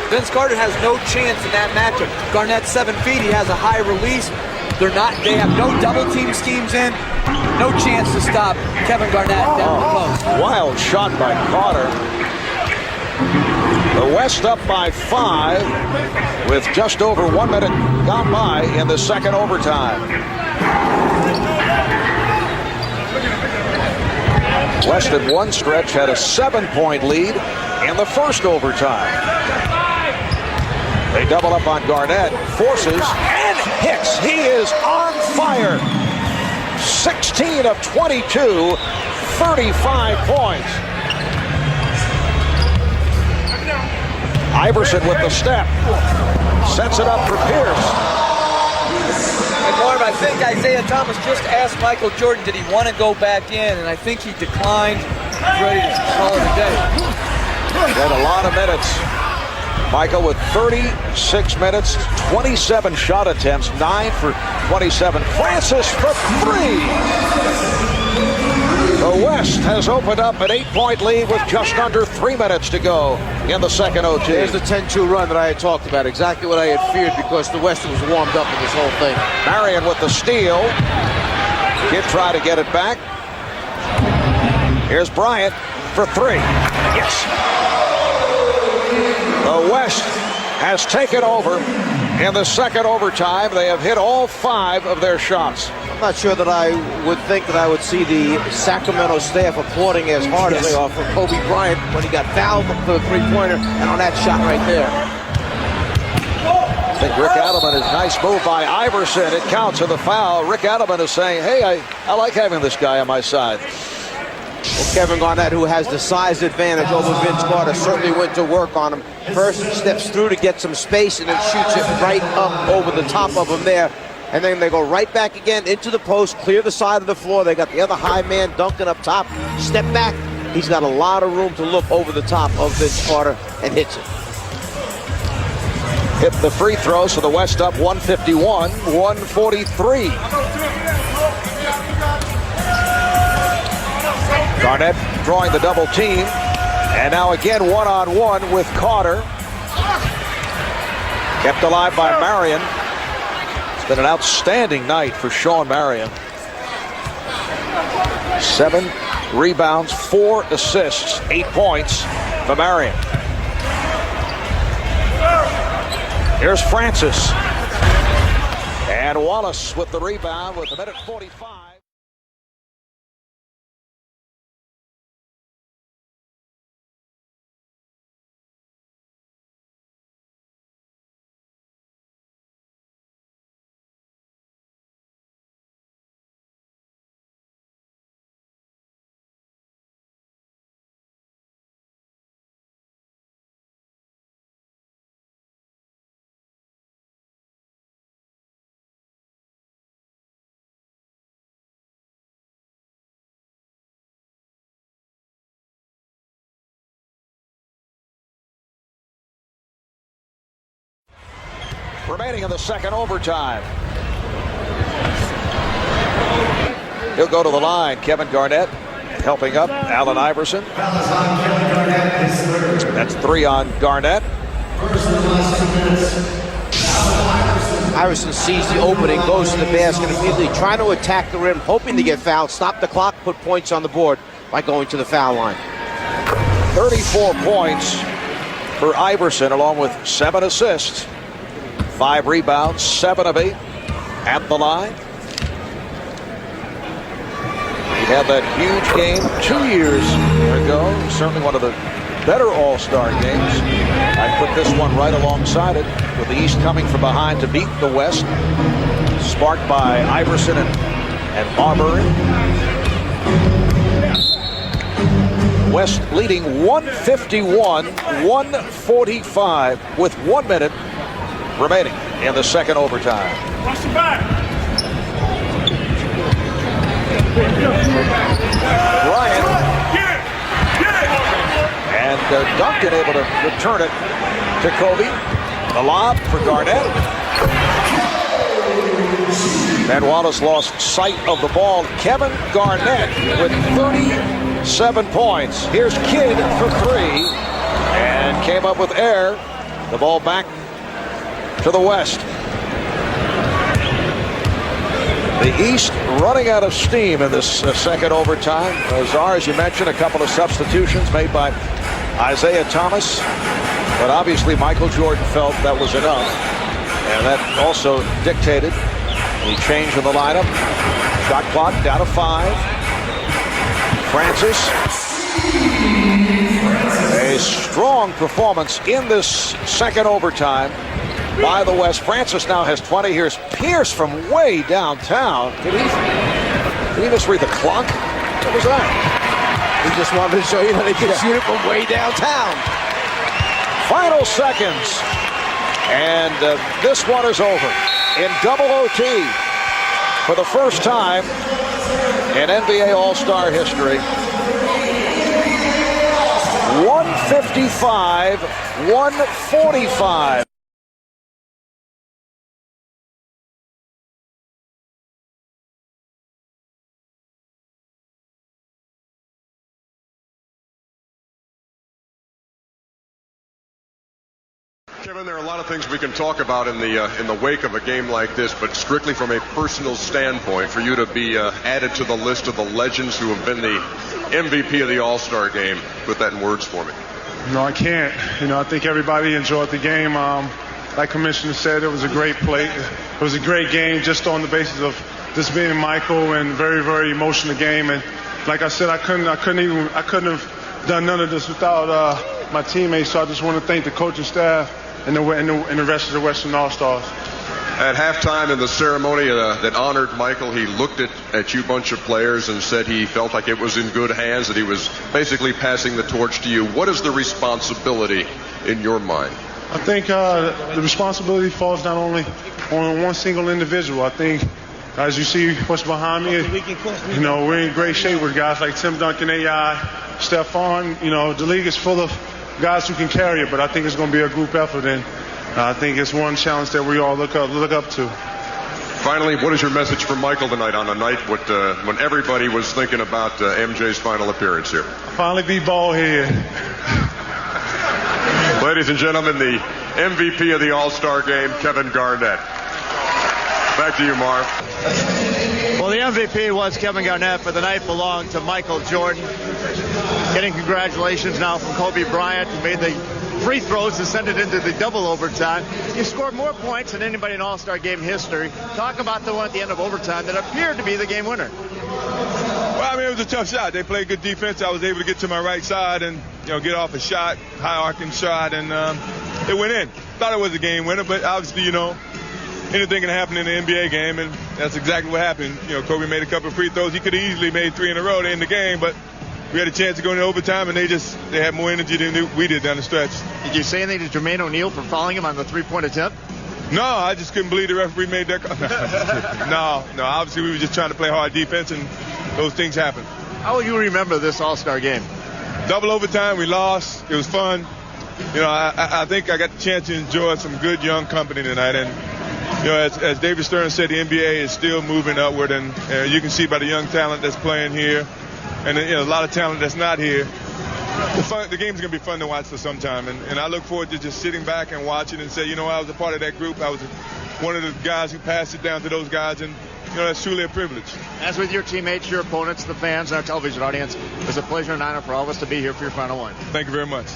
Vince Carter has no chance in that matchup. Garnett's 7 feet. He has a high release. They have no double team schemes in. No chance to stop Kevin Garnett down the post. Wild shot by Carter. The West up by 5 with just over 1 minute gone by in the second overtime. West at one stretch had a 7-point lead in the first overtime. They double up on Garnett, forces, and hits. He is on fire. 16 of 22, 35 points. Iverson with the step. Sets it up for Pierce. And Marv, I think Isaiah Thomas just asked Michael Jordan, did he want to go back in? And I think he declined. He's ready to call it a day. Had a lot of minutes. Michael with 36 minutes, 27 shot attempts, 9 for 27. Francis for 3. The West has opened up an 8-point lead with just under 3 minutes to go in the second OT. There's the 10-2 run that I had talked about. Exactly what I had feared because the West was warmed up in this whole thing. Marion with the steal. Kid try to get it back. Here's Bryant for 3. Yes. The West has taken over in the second overtime. They have hit all 5 of their shots. I'm not sure that I would think that I would see the Sacramento staff applauding as hard as they are for Kobe Bryant when he got fouled for the three-pointer and on that shot right there. I think Rick Adelman is nice move by Iverson. It counts in the foul. Rick Adelman is saying, hey, I like having this guy on my side. Well, Kevin Garnett, who has the size advantage over Vince Carter, certainly went to work on him. First steps through to get some space and then shoots it right up over the top of him there. And then they go right back again into the post, clear the side of the floor. They got the other high man dunking up top, step back. He's got a lot of room to look over the top of Vince Carter and hits it. Hit the free throw, so the West up 151, 143. Garnett drawing the double team. And now again one-on-one with Carter. Kept alive by Marion. It's been an outstanding night for Sean Marion. 7 rebounds, 4 assists, 8 points for Marion. Here's Francis. And Wallace with the rebound with 1:45. Remaining in the second overtime. He'll go to the line. Kevin Garnett helping up Allen Iverson. That's 3 on Garnett. Iverson sees the opening, goes to the basket immediately, trying to attack the rim, hoping to get fouled, stop the clock, put points on the board by going to the foul line. 34 points for Iverson, along with 7 assists. 5 rebounds, 7 of 8 at the line. He had that huge game 2 years ago. Certainly one of the better All-Star games. I put this one right alongside it, with the East coming from behind to beat the West. Sparked by Iverson and Marbury. West leading 151-145 with 1 minute remaining in the second overtime. Bryant and Duncan able to return it to Kobe. The lob for Garnett. And Wallace lost sight of the ball. Kevin Garnett with 37 points. Here's Kidd for 3 and came up with air. The ball back to the West. The East running out of steam in this second overtime. Czar, as you mentioned, a couple of substitutions made by Isaiah Thomas. But obviously Michael Jordan felt that was enough. And that also dictated the change in the lineup. Shot clock down to 5. Francis. A strong performance in this second overtime by the West. Francis now has 20. Here's Pierce from way downtown. Did he misread the clock? What was that? He just wanted to show you that he could shoot it from way downtown. Final seconds. And this one is over in double OT for the first time in NBA All-Star history. 155-145. Kevin, there are a lot of things we can talk about in the wake of a game like this, but strictly from a personal standpoint, for you to be added to the list of the legends who have been the MVP of the All-Star game, put that in words for me. No, I can't. I think everybody enjoyed the game. Like Commissioner said, it was a great play. It was a great game just on the basis of this being Michael and very, very emotional game. And like I said, I couldn't have done none of this without my teammates. So I just want to thank the coaching staff and the rest of the Western All-Stars. At halftime in the ceremony that honored Michael, he looked at you bunch of players and said he felt like it was in good hands, that he was basically passing the torch to you. What is the responsibility in your mind? I think the responsibility falls not only on one single individual. I think, as you see what's behind me, we're in great shape with guys like Tim Duncan, AI, Stephon. The league is full of guys who can carry it, but I think it's going to be a group effort, and I think it's one challenge that we all look up to. Finally, what is your message for Michael tonight on a night when everybody was thinking about MJ's final appearance here? Finally be bald head. Ladies and gentlemen, the MVP of the All-Star game, Kevin Garnett. Back to you, Marv. Well, the MVP was Kevin Garnett, but the night belonged to Michael Jordan. Getting congratulations now from Kobe Bryant, who made the free throws to send it into the double overtime. You scored more points than anybody in All-Star game history. Talk about the one at the end of overtime that appeared to be the game winner. Well, it was a tough shot. They played good defense. I was able to get to my right side and get off a shot, high arcing shot, and it went in. Thought it was a game winner, but obviously, anything can happen in the NBA game, and that's exactly what happened. Kobe made a couple of free throws. He could have easily made 3 in a row to end the game, but we had a chance to go into overtime, and they had more energy than we did down the stretch. Did you say anything to Jermaine O'Neal for fouling him on the three-point attempt? No, I just couldn't believe the referee made that call. No. Obviously, we were just trying to play hard defense, and those things happen. How will you remember this All-Star game? Double overtime, we lost. It was fun. I think I got the chance to enjoy some good young company tonight, and as David Stern said, the NBA is still moving upward, and you can see by the young talent that's playing here, and a lot of talent that's not here. The game's going to be fun to watch for some time, and I look forward to just sitting back and watching and say, I was a part of that group. I was one of the guys who passed it down to those guys, and that's truly a privilege. As with your teammates, your opponents, the fans, and our television audience, it's a pleasure and honor for all of us to be here for your final one. Thank you very much.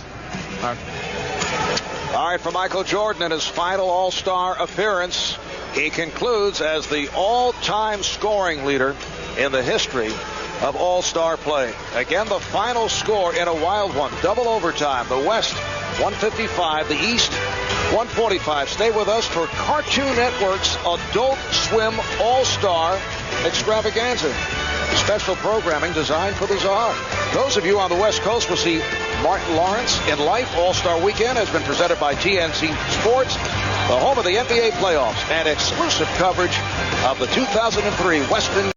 All right, for Michael Jordan in his final All-Star appearance, he concludes as the all-time scoring leader in the history of All-Star play. Again, the final score in a wild one, double overtime. The West 155, the East 145. Stay with us for Cartoon Network's Adult Swim All-Star Extravaganza. Special programming designed for the Czar. Those of you on the West Coast will see Martin Lawrence in Life. All-Star Weekend has been presented by TNC Sports, the home of the NBA playoffs, and exclusive coverage of the 2003 Western